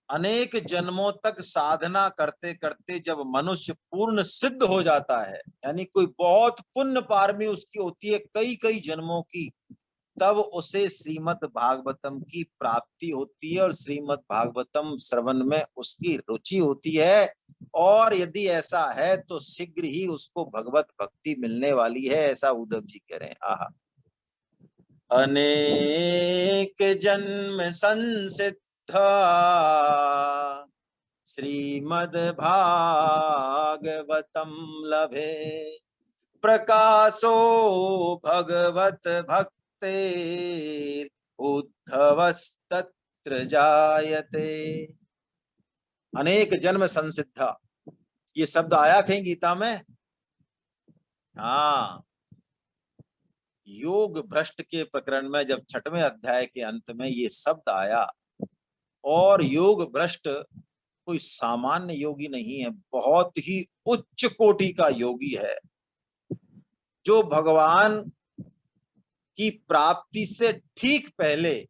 अनेक जन्मों तक साधना करते करते जब मनुष्य पूर्ण सिद्ध हो जाता है, यानी कोई बहुत पुण्य पारमी उसकी होती है कई कई जन्मों की, तब उसे श्रीमद् भागवतम की प्राप्ति होती है और श्रीमद् भागवतम श्रवण में उसकी रुचि होती है। और यदि ऐसा है तो शीघ्र ही उसको भगवत भक्ति मिलने वाली है, ऐसा उद्धव जी कह रहे हैं। आहा, अनेक जन्म संसिद्धा श्रीमद् भागवतम लभे प्रकाशो भगवत भक्ते उद्धवस्तत्र जायते। अनेक जन्म संसिद्धा, ये शब्द आया कहीं गीता में? हाँ, योग भ्रष्ट के प्रकरण में जब 6वें अध्याय के अंत में ये शब्द आया, और योग भ्रष्ट कोई सामान्य योगी नहीं है, बहुत ही उच्च कोटि का योगी है, जो भगवान की प्राप्ति से ठीक पहले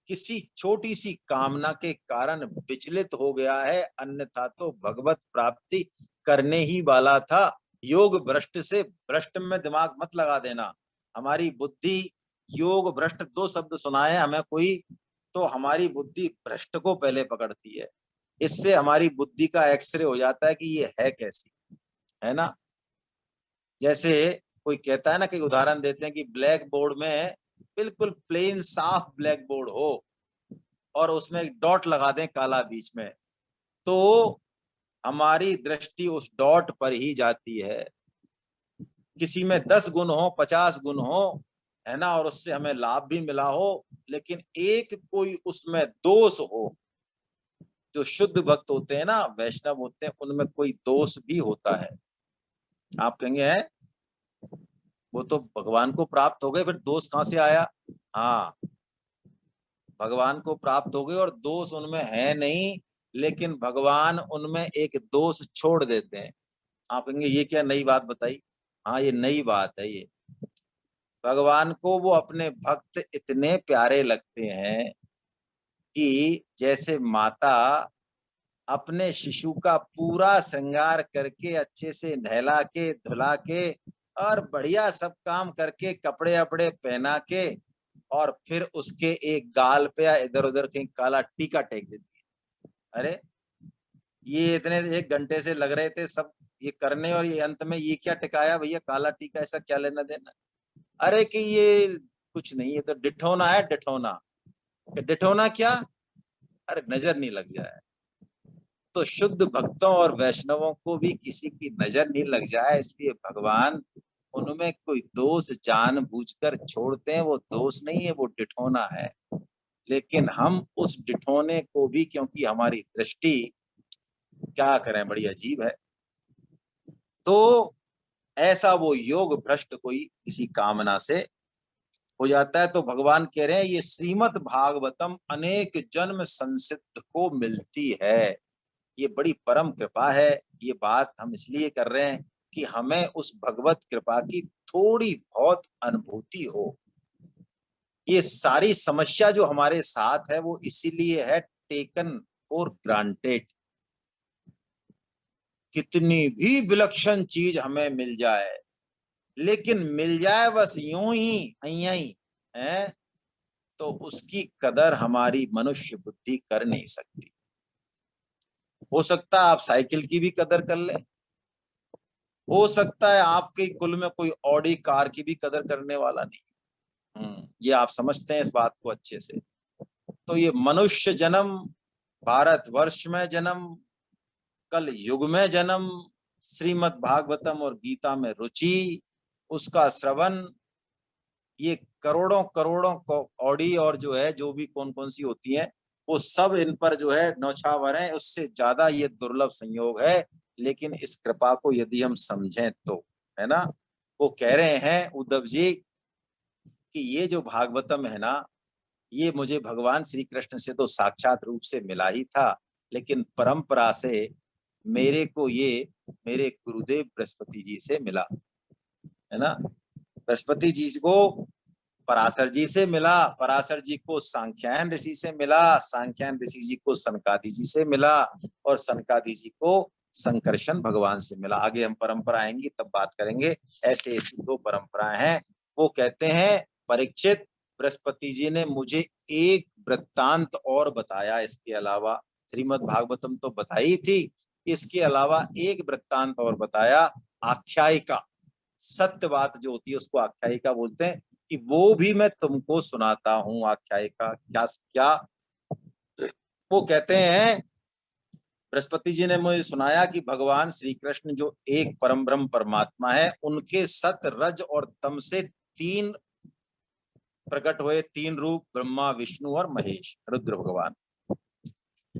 किसी छोटी सी कामना के कारण विचलित हो गया है, अन्यथा तो भगवत प्राप्ति करने ही वाला था। योग भ्रष्ट से, भ्रष्ट में दिमाग मत लगा देना। हमारी बुद्धि, योग भ्रष्ट 2 शब्द सुनाए हमें कोई, तो हमारी बुद्धि भ्रष्ट को पहले पकड़ती है। इससे हमारी बुद्धि का एक्सरे हो जाता है कि ये है कैसी, है ना। जैसे कोई कहता है ना, कि उदाहरण देते हैं कि ब्लैक बोर्ड में, बिल्कुल प्लेन साफ ब्लैक बोर्ड हो और उसमें एक डॉट लगा दें काला बीच में, तो हमारी दृष्टि उस डॉट पर ही जाती है। किसी में 10 गुण हो, 50 गुण हो, है ना, और उससे हमें लाभ भी मिला हो, लेकिन एक कोई उसमें दोष हो, जो शुद्ध भक्त होते हैं ना, वैष्णव होते हैं, उनमें कोई दोष भी होता है। आप कहेंगे है, वो तो भगवान को प्राप्त हो गए, फिर दोष कहां से आया? हाँ, भगवान को प्राप्त हो गए और दोष उनमें है नहीं, लेकिन भगवान उनमें एक दोष छोड़ देते हैं। आप कहेंगे ये क्या नई बात बताई? हाँ, ये नई बात है। ये भगवान को वो अपने भक्त इतने प्यारे लगते हैं कि जैसे माता अपने शिशु का पूरा श्रृंगार करके, अच्छे से नहला के धुला के और बढ़िया सब काम करके, कपड़े अपड़े पहना के, और फिर उसके एक गाल पे या इधर उधर कहीं काला टीका टेक देती है। अरे, ये इतने 1 घंटे से लग रहे थे सब ये करने, और ये अंत में ये क्या टिकाया भैया, काला टीका, ऐसा क्या लेना देना? अरे कि ये कुछ नहीं, ये तो डिठोना है, डिठोना। डिठोना क्या? अरे नजर नहीं लग जाए। तो शुद्ध भक्तों और वैष्णवों को भी किसी की नजर नहीं लग जाए, इसलिए भगवान उनमें कोई दोष जानबूझकर छोड़ते हैं। वो दोष नहीं है, वो डिठोना है। लेकिन हम उस डिठोने को भी, क्योंकि हमारी दृष्टि, क्या करें, बड़ी अजीब है, तो ऐसा वो योग भ्रष्ट कोई किसी कामना से हो जाता है। तो भगवान कह रहे हैं ये श्रीमद् भागवतम अनेक जन्म संसिद्ध को मिलती है, ये बड़ी परम कृपा है। ये बात हम इसलिए कर रहे हैं कि हमें उस भगवत कृपा की थोड़ी बहुत अनुभूति हो। ये सारी समस्या जो हमारे साथ है वो इसीलिए है टेकन फॉर ग्रांटेड। कितनी भी विलक्षण चीज हमें मिल जाए, लेकिन मिल जाए बस यूं ही है, तो उसकी कदर हमारी मनुष्य बुद्धि कर नहीं सकती। हो सकता है आप साइकिल की भी कदर कर ले, हो सकता है आपके कुल में कोई ऑडी कार की भी कदर करने वाला नहीं। ये आप समझते हैं इस बात को अच्छे से। तो ये मनुष्य जन्म, भारत वर्ष में जन्म, कल युग में जन्म, श्रीमद् भागवतम और गीता में रुचि, उसका श्रवण, ये करोड़ों करोड़ों ऑडी और जो है, जो भी कौन कौन सी होती है, वो सब इन पर जो है नौछावर है। उससे ज्यादा ये दुर्लभ संयोग है। लेकिन इस कृपा को यदि हम समझें तो, है ना, वो कह रहे हैं उद्धव जी कि ये जो भागवतम है ना, ये मुझे भगवान श्री कृष्ण से तो साक्षात रूप से मिला ही था, लेकिन परंपरा से मेरे को ये मेरे गुरुदेव बृहस्पति जी से मिला, है ना। बृहस्पति जी को पराशर जी से मिला, पराशर जी को सांख्यायन ऋषि से मिला, सांख्यायन ऋषि जी को सनकादि जी से मिला, और सनकादि जी को संकर्षण भगवान से मिला। आगे हम परंपरा आएंगी तब बात करेंगे। ऐसे ऐसी 2 परंपराएं हैं। वो कहते हैं परीक्षित, बृहस्पति जी ने मुझे एक वृत्तांत और बताया, इसके अलावा श्रीमद् भागवतम तो बताई थी, इसके अलावा एक वृत्तांत और बताया, आख्यायिका। सत्य बात जो होती है उसको आख्यायिका बोलते हैं। कि वो भी मैं तुमको सुनाता हूँ आख्यायिका। क्या क्या वो कहते हैं, बृहस्पति जी ने मुझे सुनाया कि भगवान श्री कृष्ण जो एक परम ब्रह्म परमात्मा है, उनके सत रज और तम से तीन प्रकट हुए, तीन रूप, ब्रह्मा विष्णु और महेश, रुद्र भगवान।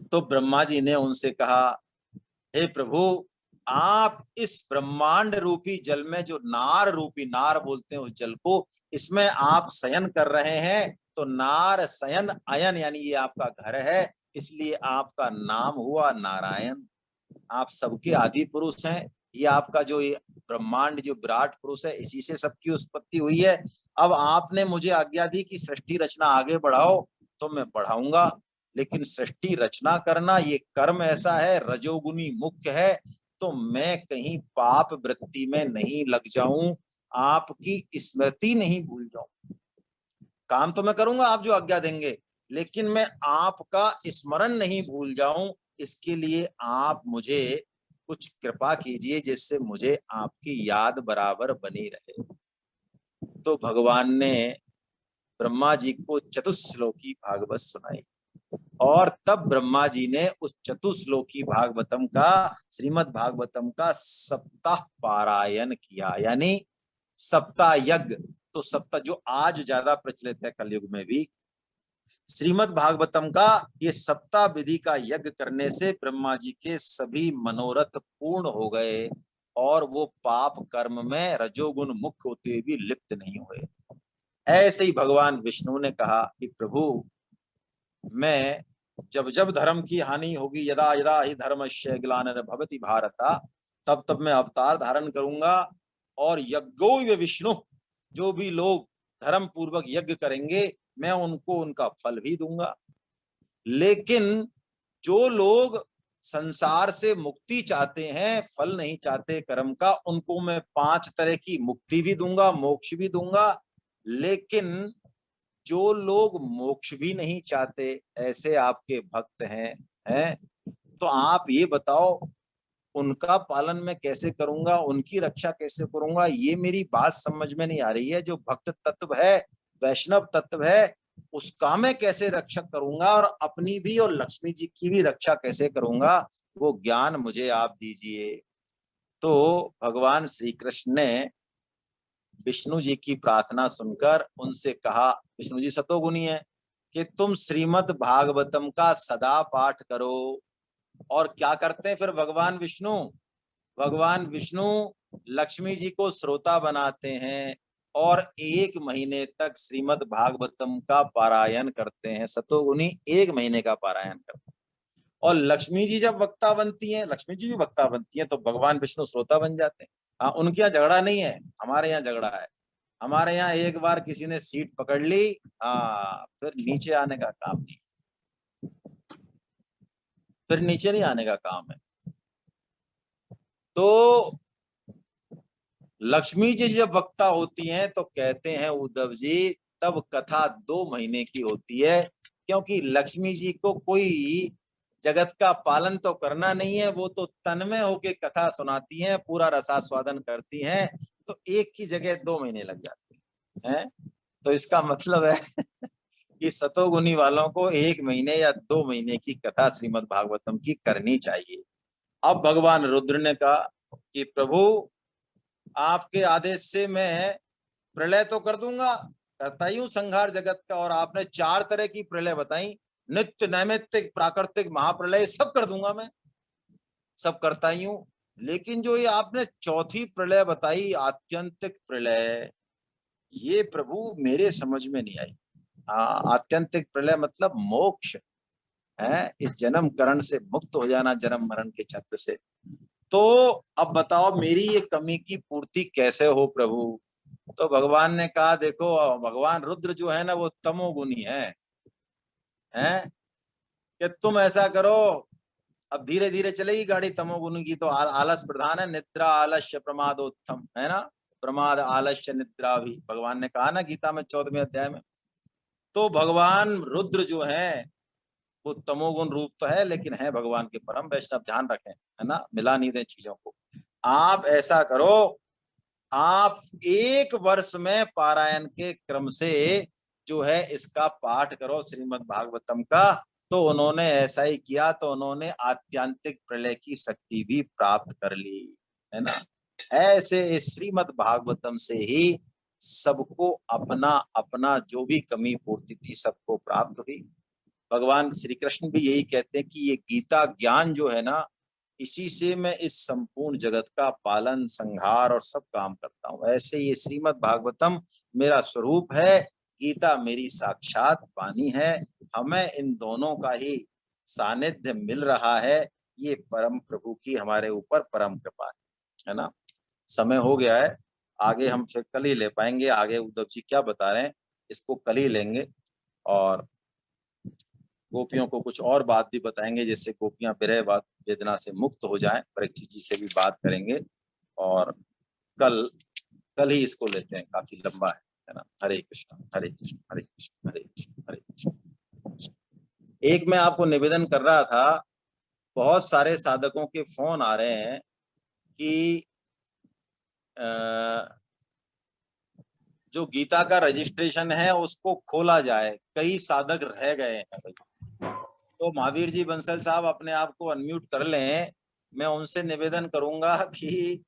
तो ब्रह्मा जी ने उनसे कहा, हे प्रभु, आप इस ब्रह्मांड रूपी जल में, जो नार रूपी, नार बोलते हैं उस जल को, इसमें आप शयन कर रहे हैं, तो नार शयन अयन, यानी ये आपका घर है, इसलिए आपका नाम हुआ नारायण। आप सबके आदि पुरुष हैं। ये आपका जो ये ब्रह्मांड, जो विराट पुरुष है, इसी से सबकी उत्पत्ति हुई है। अब आपने मुझे आज्ञा दी कि सृष्टि रचना आगे बढ़ाओ, तो मैं बढ़ाऊंगा, लेकिन सृष्टि रचना करना ये कर्म ऐसा है, रजोगुनी मुख्य है, तो मैं कहीं पाप वृत्ति में नहीं लग जाऊं, आपकी स्मृति नहीं भूल जाऊं। काम तो मैं करूंगा आप जो आज्ञा देंगे, लेकिन मैं आपका स्मरण नहीं भूल जाऊं। इसके लिए आप मुझे कुछ कृपा कीजिए, जिससे मुझे आपकी याद बराबर बनी रहे। तो भगवान ने ब्रह्मा जी को चतुश्लोकी भागवत सुनाई, और तब ब्रह्मा जी ने उस चतुश्लोकी भागवतम का, श्रीमद् भागवतम का सप्ताह पारायण किया, यानी सप्ताह यज्ञ। तो सप्ताह जो आज ज्यादा प्रचलित है कलयुग में भी, श्रीमद् भागवतम का ये सप्ताह विधि का यज्ञ करने से ब्रह्मा जी के सभी मनोरथ पूर्ण हो गए, और वो पाप कर्म में रजोगुण मुक्त होते हुए भी लिप्त नहीं हुए। ऐसे ही भगवान विष्णु ने कहा कि प्रभु, मैं जब जब धर्म की हानि होगी, यदा यदा ही धर्मस्य ग्लानिर्भवति भारत, तब तब मैं अवतार धारण करूंगा, और यज्ञो विष्णु, जो भी लोग धर्म पूर्वक यज्ञ करेंगे, मैं उनको उनका फल भी दूंगा। लेकिन जो लोग संसार से मुक्ति चाहते हैं, फल नहीं चाहते कर्म का, उनको मैं 5 तरह की मुक्ति भी दूंगा, मोक्ष भी दूंगा। लेकिन जो लोग मोक्ष भी नहीं चाहते, ऐसे आपके भक्त हैं, तो आप ये बताओ, उनका पालन मैं कैसे करूंगा, उनकी रक्षा कैसे करूंगा? ये मेरी बात समझ में नहीं आ रही है। जो भक्त तत्व है, वैष्णव तत्व है, उसका मैं कैसे रक्षक करूंगा, और अपनी भी और लक्ष्मी जी की भी रक्षा कैसे करूंगा? वो ज्ञान मुझे आप दीजिए। तो भगवान श्री कृष्ण ने विष्णु जी की प्रार्थना सुनकर उनसे कहा, विष्णु जी सतोगुणी है, कि तुम श्रीमद् भागवतम का सदा पाठ करो। और क्या करते हैं फिर भगवान विष्णु? भगवान विष्णु लक्ष्मी जी को श्रोता बनाते हैं, और 1 महीने तक श्रीमद् भागवतम का पारायण करते हैं। सतोगुणी 1 महीने का पारायण करते हैं। और लक्ष्मी जी जब वक्ता बनती हैं, लक्ष्मी जी भी वक्ता बनती हैं, तो भगवान विष्णु श्रोता बन जाते हैं। हाँ, उनके यहाँ झगड़ा नहीं है, हमारे यहाँ झगड़ा है। हमारे यहाँ एक बार किसी ने सीट पकड़ ली, हाँ, फिर नीचे आने का काम नहीं, फिर नीचे नहीं आने का काम है। तो लक्ष्मी जी जब वक्ता होती हैं, तो कहते हैं उद्धव जी, तब कथा 2 महीने की होती है, क्योंकि लक्ष्मी जी को कोई जगत का पालन तो करना नहीं है, वो तो तन्मय होके कथा सुनाती हैं, पूरा रसास्वादन करती हैं, तो एक की जगह 2 महीने लग जाते हैं। तो इसका मतलब है कि सतोगुनी वालों को 1 महीने या 2 महीने की कथा श्रीमद् भागवतम की करनी चाहिए। अब भगवान रुद्र ने कहा कि प्रभु, आपके आदेश से मैं प्रलय तो कर दूंगा, करता ही हूँ संहार जगत का, और आपने 4 तरह की प्रलय बताई, नित्य नैमित्तिक प्राकृतिक महाप्रलय, सब कर दूंगा मैं, सब करता ही हूँ। लेकिन जो ये आपने चौथी प्रलय बताई, आत्यंतिक प्रलय, ये प्रभु मेरे समझ में नहीं आई। आत्यंतिक प्रलय मतलब मोक्ष है, इस जन्म करण से मुक्त हो जाना, जन्म मरण के चक्र से। तो अब बताओ, मेरी ये कमी की पूर्ति कैसे हो प्रभु? तो भगवान ने कहा, देखो, भगवान रुद्र जो है ना, वो तमोगुनी है कि तुम ऐसा करो, अब धीरे धीरे चलेगी गाड़ी तमोगुनी की, तो आलस प्रधान है, निद्रा आलस्य प्रमादोत्तम है ना, प्रमाद आलस्य निद्रा भी भगवान ने कहा ना गीता में 14वें अध्याय में। तो भगवान रुद्र जो है, वो तमोगुण रूप तो है, लेकिन है भगवान के परम वैष्णव, ध्यान रखें, है ना, मिला नहीं दें चीजों को। आप ऐसा करो आप 1 वर्ष में पारायण के क्रम से जो है इसका पाठ करो श्रीमद् भागवतम का। तो उन्होंने ऐसा ही किया, तो उन्होंने आत्यांतिक प्रलय की शक्ति भी प्राप्त कर ली, है ना। ऐसे इस श्रीमद् भागवतम से ही सबको अपना अपना जो भी कमी पूर्ति थी सबको प्राप्त हुई। भगवान श्री कृष्ण भी यही कहते हैं कि ये गीता ज्ञान जो है ना, इसी से मैं इस संपूर्ण जगत का पालन संहार और सब काम करता हूँ। ऐसे ये श्रीमद् भागवतम मेरा स्वरूप है, गीता मेरी साक्षात वाणी है। हमें इन दोनों का ही सानिध्य मिल रहा है। ये परम प्रभु की हमारे ऊपर परम कृपा है ना। समय हो गया है, आगे हम फिर कल ही ले पाएंगे। आगे उद्धव जी क्या बता रहे हैं इसको कल ही लेंगे, और गोपियों को कुछ और बात भी बताएंगे जिससे गोपियां विरह वेदना से मुक्त हो जाएं। परीक्षित जी से भी बात करेंगे, और कल ही इसको लेते हैं, काफी लंबा है ना। हरे कृष्ण हरे कृष्ण हरे कृष्ण हरे कृष्ण हरे कृष्ण। एक मैं आपको निवेदन कर रहा था, बहुत सारे साधकों के फोन आ रहे हैं कि जो गीता का रजिस्ट्रेशन है उसको खोला जाए, कई साधक रह गए हैं भाई। तो महावीर जी बंसल साहब अपने आप को अनम्यूट कर लें। मैं उनसे निवेदन करूंगा कि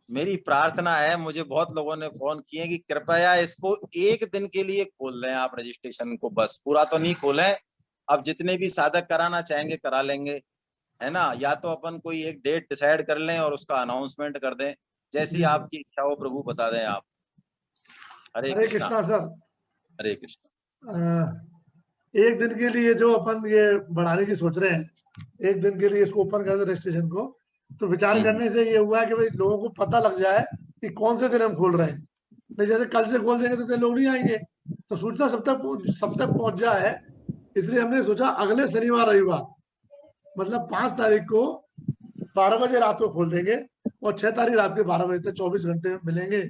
मेरी प्रार्थना है, मुझे बहुत लोगों ने फोन किए कि कृपया इसको 1 दिन के लिए खोल दें आप रजिस्ट्रेशन को, बस पूरा तो नहीं खोलें। अब जितने भी साधक कराना चाहेंगे करा लेंगे, है ना। या तो अपन कोई एक डेट डिसाइड कर लें और उसका अनाउंसमेंट कर दें, जैसी आपकी इच्छा हो प्रभु बता दें आप। हरे हरे कृष्णा कृष्णा सर। हरे कृष्णा। 1 दिन के लिए जो अपन ये बढ़ाने की सोच रहे हैं, 1 दिन के लिए इसको ओपन कर दे रजिस्ट्रेशन को, तो विचार करने से ये हुआ है कि भाई लोगों को पता लग जाए कि कौन से दिन हम खोल रहे हैं। नहीं जैसे कल से खोल देंगे तो लोग नहीं आएंगे, तो सूचना सब तक पहुंच जाए, इसलिए हमने सोचा अगले शनिवार रविवार मतलब 5 तारीख को 12 बजे रात को खोल देंगे, और 6 तारीख रात के 12 बजे तक 24 घंटे मिलेंगे।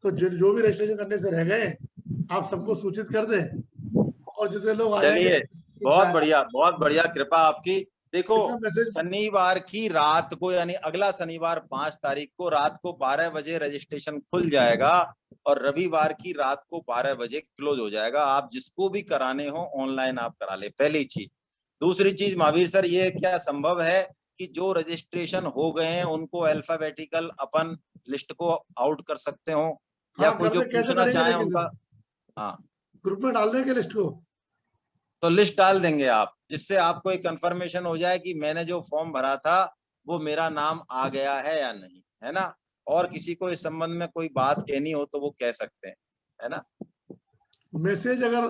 तो जो भी रजिस्ट्रेशन करने से रह गए आप सबको सूचित कर दें, और जितने लोग आ जाएंगे। चलिए बहुत बढ़िया कृपा आपकी। देखो मैसेज शनिवार की रात को, यानी अगला शनिवार 5 तारीख को रात को 12 बजे रजिस्ट्रेशन खुल जाएगा, और रविवार की रात को 12 बजे क्लोज हो जाएगा। आप जिसको भी कराने हो ऑनलाइन आप करा ले, पहली चीज। दूसरी चीज महावीर सर, ये क्या संभव है कि जो रजिस्ट्रेशन हो गए हैं उनको अल्फाबेटिकल अपन लिस्ट को आउट कर सकते हो, या हाँ कोई कर जो दे, कैसे पूछना करेंगे चाहे लेकिन उनका। सर हाँ, ग्रुप में डाल देंगे लिस्ट को। तो लिस्ट डाल देंगे आप, जिससे आपको एक कंफर्मेशन हो जाए कि मैंने जो फॉर्म भरा था वो मेरा नाम आ गया है या नहीं, है ना। और किसी को इस संबंध में कोई बात कहनी हो तो वो कह सकते हैं, है ना। मैसेज अगर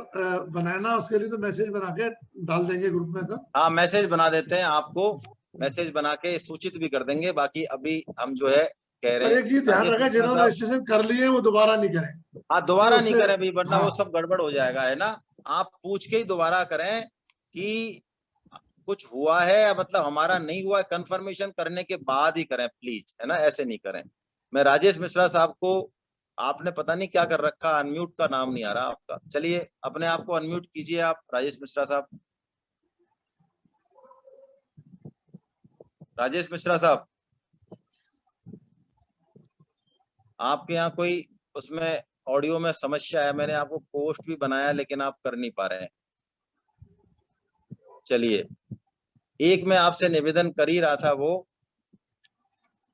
बनाना उसके लिए तो मैसेज बना के डाल देंगे ग्रुप में सर। हाँ मैसेज बना देते हैं, आपको मैसेज बना के सूचित भी कर देंगे। बाकी अभी हम जो है कह रहे पर हैं एक चीज ध्यान राजेश रखें, मिश्रा जिन्होंने साहब। रजिस्ट्रेशन कर लिए वो दोबारा नहीं करें। हाँ तो दोबारा नहीं उससे करें अभी, वरना हाँ वो सब गड़बड़ हो जाएगा, है ना। आप पूछ के ही दोबारा करें कि कुछ हुआ है या मतलब हमारा नहीं हुआ, कंफर्मेशन करने के बाद ही करें प्लीज, है ना। ऐसे नहीं करें। मैं राजेश मिश्रा साहब को, आपने पता नहीं क्या कर रखा, अनम्यूट का नाम नहीं आ रहा आपका। चलिए अपने आप को अनम्यूट कीजिए आप, राजेश मिश्रा साहब। राजेश मिश्रा साहब, आपके यहाँ कोई उसमें ऑडियो में समस्या है। मैंने आपको पोस्ट भी बनाया लेकिन आप कर नहीं पा रहे हैं। चलिए, एक मैं आपसे निवेदन कर ही रहा था, वो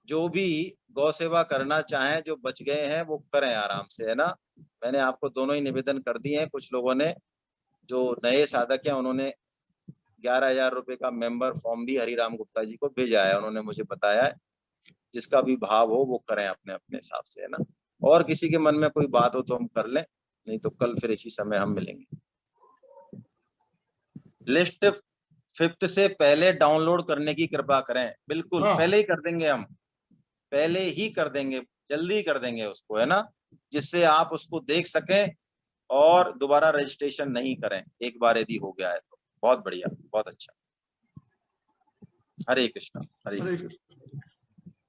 जो भी गौ सेवा करना चाहें, जो बच गए हैं वो करें आराम से, है ना। मैंने आपको दोनों ही निवेदन कर दिए हैं। कुछ लोगों ने जो नए साधक हैं उन्होंने 11,000 रुपए का मेंबर फॉर्म भी हरिराम गुप्ता जी को भेजा है, उन्होंने मुझे बताया है। जिसका भी भाव हो वो करें अपने अपने हिसाब से, है ना। और किसी के मन में कोई बात हो तो हम कर लें, नहीं तो कल फिर इसी समय हम मिलेंगे। लिस्ट 5th से पहले डाउनलोड करने की कृपा करें। बिल्कुल हाँ पहले ही कर देंगे हम, पहले ही कर देंगे, जल्दी कर देंगे उसको, है ना, जिससे आप उसको देख सकें और दोबारा रजिस्ट्रेशन नहीं करें। एक बार यदि हो गया है तो बहुत बढ़िया, बहुत अच्छा। हरे कृष्णा हरे हरे कृष्णा। कृष्ण।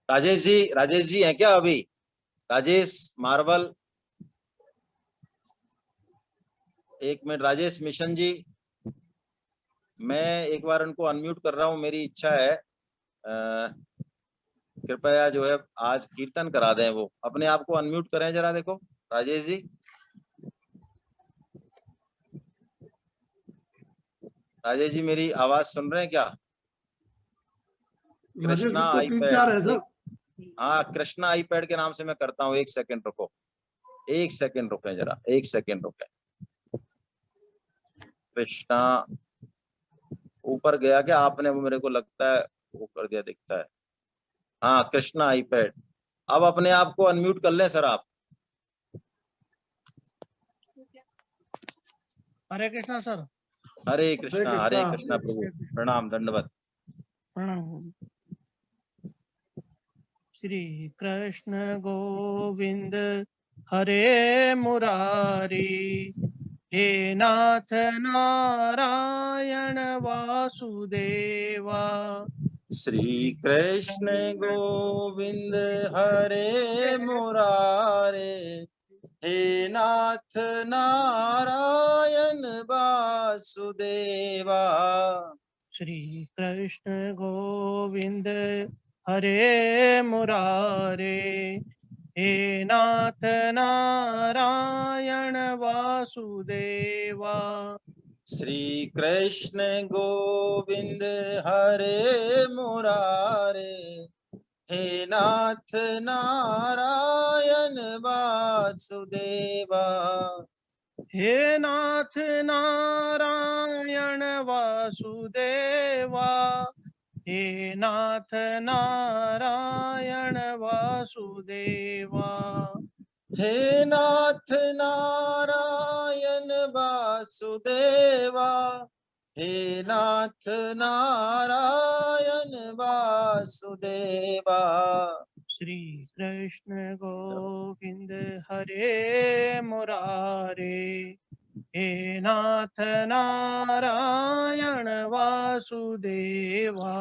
राजेश जी हैं क्या अभी? राजेश मार्बल, एक मिनट। राजेश मिशन जी, मैं एक बार उनको अनम्यूट कर रहा हूं, मेरी इच्छा है। कृपया जो है आज कीर्तन करा दें। वो अपने आप को अनम्यूट करें जरा, देखो राजेश जी। राजेश जी मेरी आवाज सुन रहे हैं क्या? राजेश कृष्णा गुप्ता 3-4 है आईपैड, सर। हाँ कृष्णा आईपैड के नाम से मैं करता हूँ। 1 सेकंड रुको, 1 सेकंड रुके जरा, 1 सेकंड रुके। कृष्णा ऊपर गया क्या आपने? वो मेरे को लगता है वो कर दिया, दिखता है। हाँ कृष्णा आईपैड। अब अपने आप को अनम्यूट कर लें सर आप। हरे कृष्णा सर। हरे कृष्णा कृष्णा। प्रभु, प्रणाम दंडवत। प्रणाम। श्री कृष्ण गोविंद हरे मुरारी, हे नाथ नारायण वासुदेवा। श्री कृष्ण गोविंद हरे मुरारे, हे नाथ नारायण वासुदेवा। श्री कृष्ण गोविंद हरे मुरारे, हे नाथ नारायण वासुदेवा। श्री कृष्ण गोविंद हरे मुरारे, हे नाथ नारायण वासुदेवा। हे नाथ नारायण वासुदेवा, हे नाथ नारायण वासुदेवा। हे नाथ नारायण वासुदेवा, हे नाथ नारायण वासुदेवा। श्री कृष्ण गोविंद हरे मुरारे, हे नाथ नारायण वासुदेवा।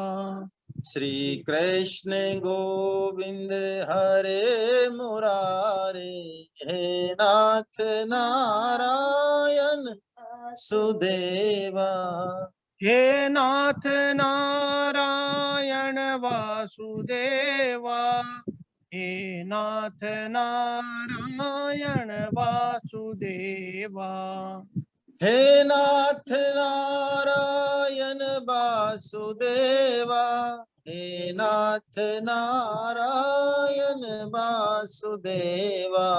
श्री कृष्ण गोविंद हरे मुरारे, हे नाथ नारायण सुदेवा। हे नाथ नारायण वासुदेवा, हे नाथ नारायण वासुदेवा। हे नाथ नारायण वासुदेवा, हे नाथ नारायण वासुदेवा।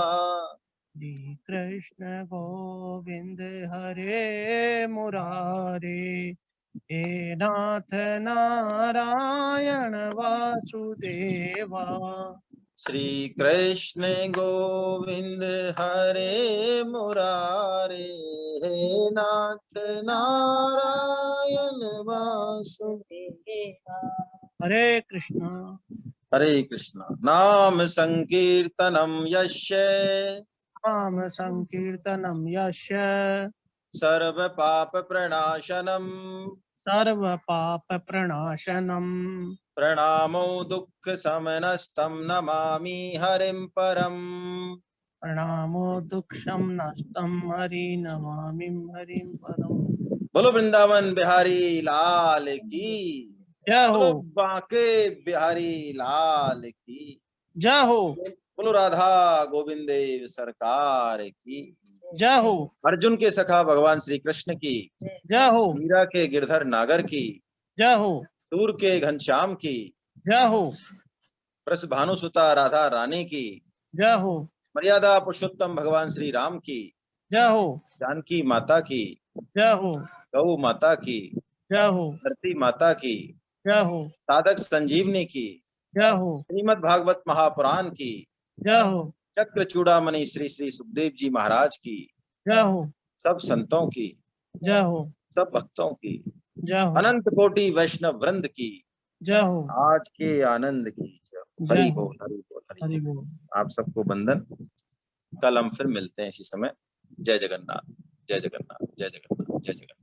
श्री कृष्ण गोविंद हरे मुरारे, हे नाथ नारायण वासुदेवा। श्री कृष्ण गोविंद हरे मुरारे, हे नाथ नारायण वासुदेवा। हरे कृष्णा। हरे कृष्णा। नाम संकीर्तनम यस्य नाम संकीर्तनम यस्य सर्व पाप प्रणाशनम, सर्व पाप प्रणाशनम, प्रणामो दुःख समनस्तं नमामि हरिं परम। प्रणामो दुःखम नस्तम हरि नमामि हरिं परम। बोलो वृंदावन बिहारी लाल की, जय हो। बोलो बांके बिहारी लाल की, जय हो। बोलो राधा गोविंद देव सरकार की, जय हो। अर्जुन के सखा भगवान श्री कृष्ण की, जय हो। मीरा के गिरधर नागर की, जय हो। दूर के घनश्याम की, जय हो। प्रस भानुसुता राधा रानी की, जय हो। मर्यादा पुरुषोत्तम भगवान श्री राम की, जय हो। जानकी माता की, जय हो। गौ माता की, जय हो। धरती माता की, जय हो। साधक संजीवनी की, जय हो। श्रीमद् भागवत महापुराण की, जय हो। चक्र चूड़ामणि श्री श्री सुखदेव जी महाराज की, जय हो। सब संतों की, जय हो। सब भक्तों की, जय हो। अनंत कोटि वैष्णव वृंद की, जय हो। आज के आनंद की जय। जय हरि हो। बोल, हरि बोल, हरि हरि बोल। बोल। आप सबको बंदन। कल हम फिर मिलते हैं इसी समय। जय जगन्नाथ, जय जगन्नाथ, जय जगन्नाथ, जय जगन्नाथ।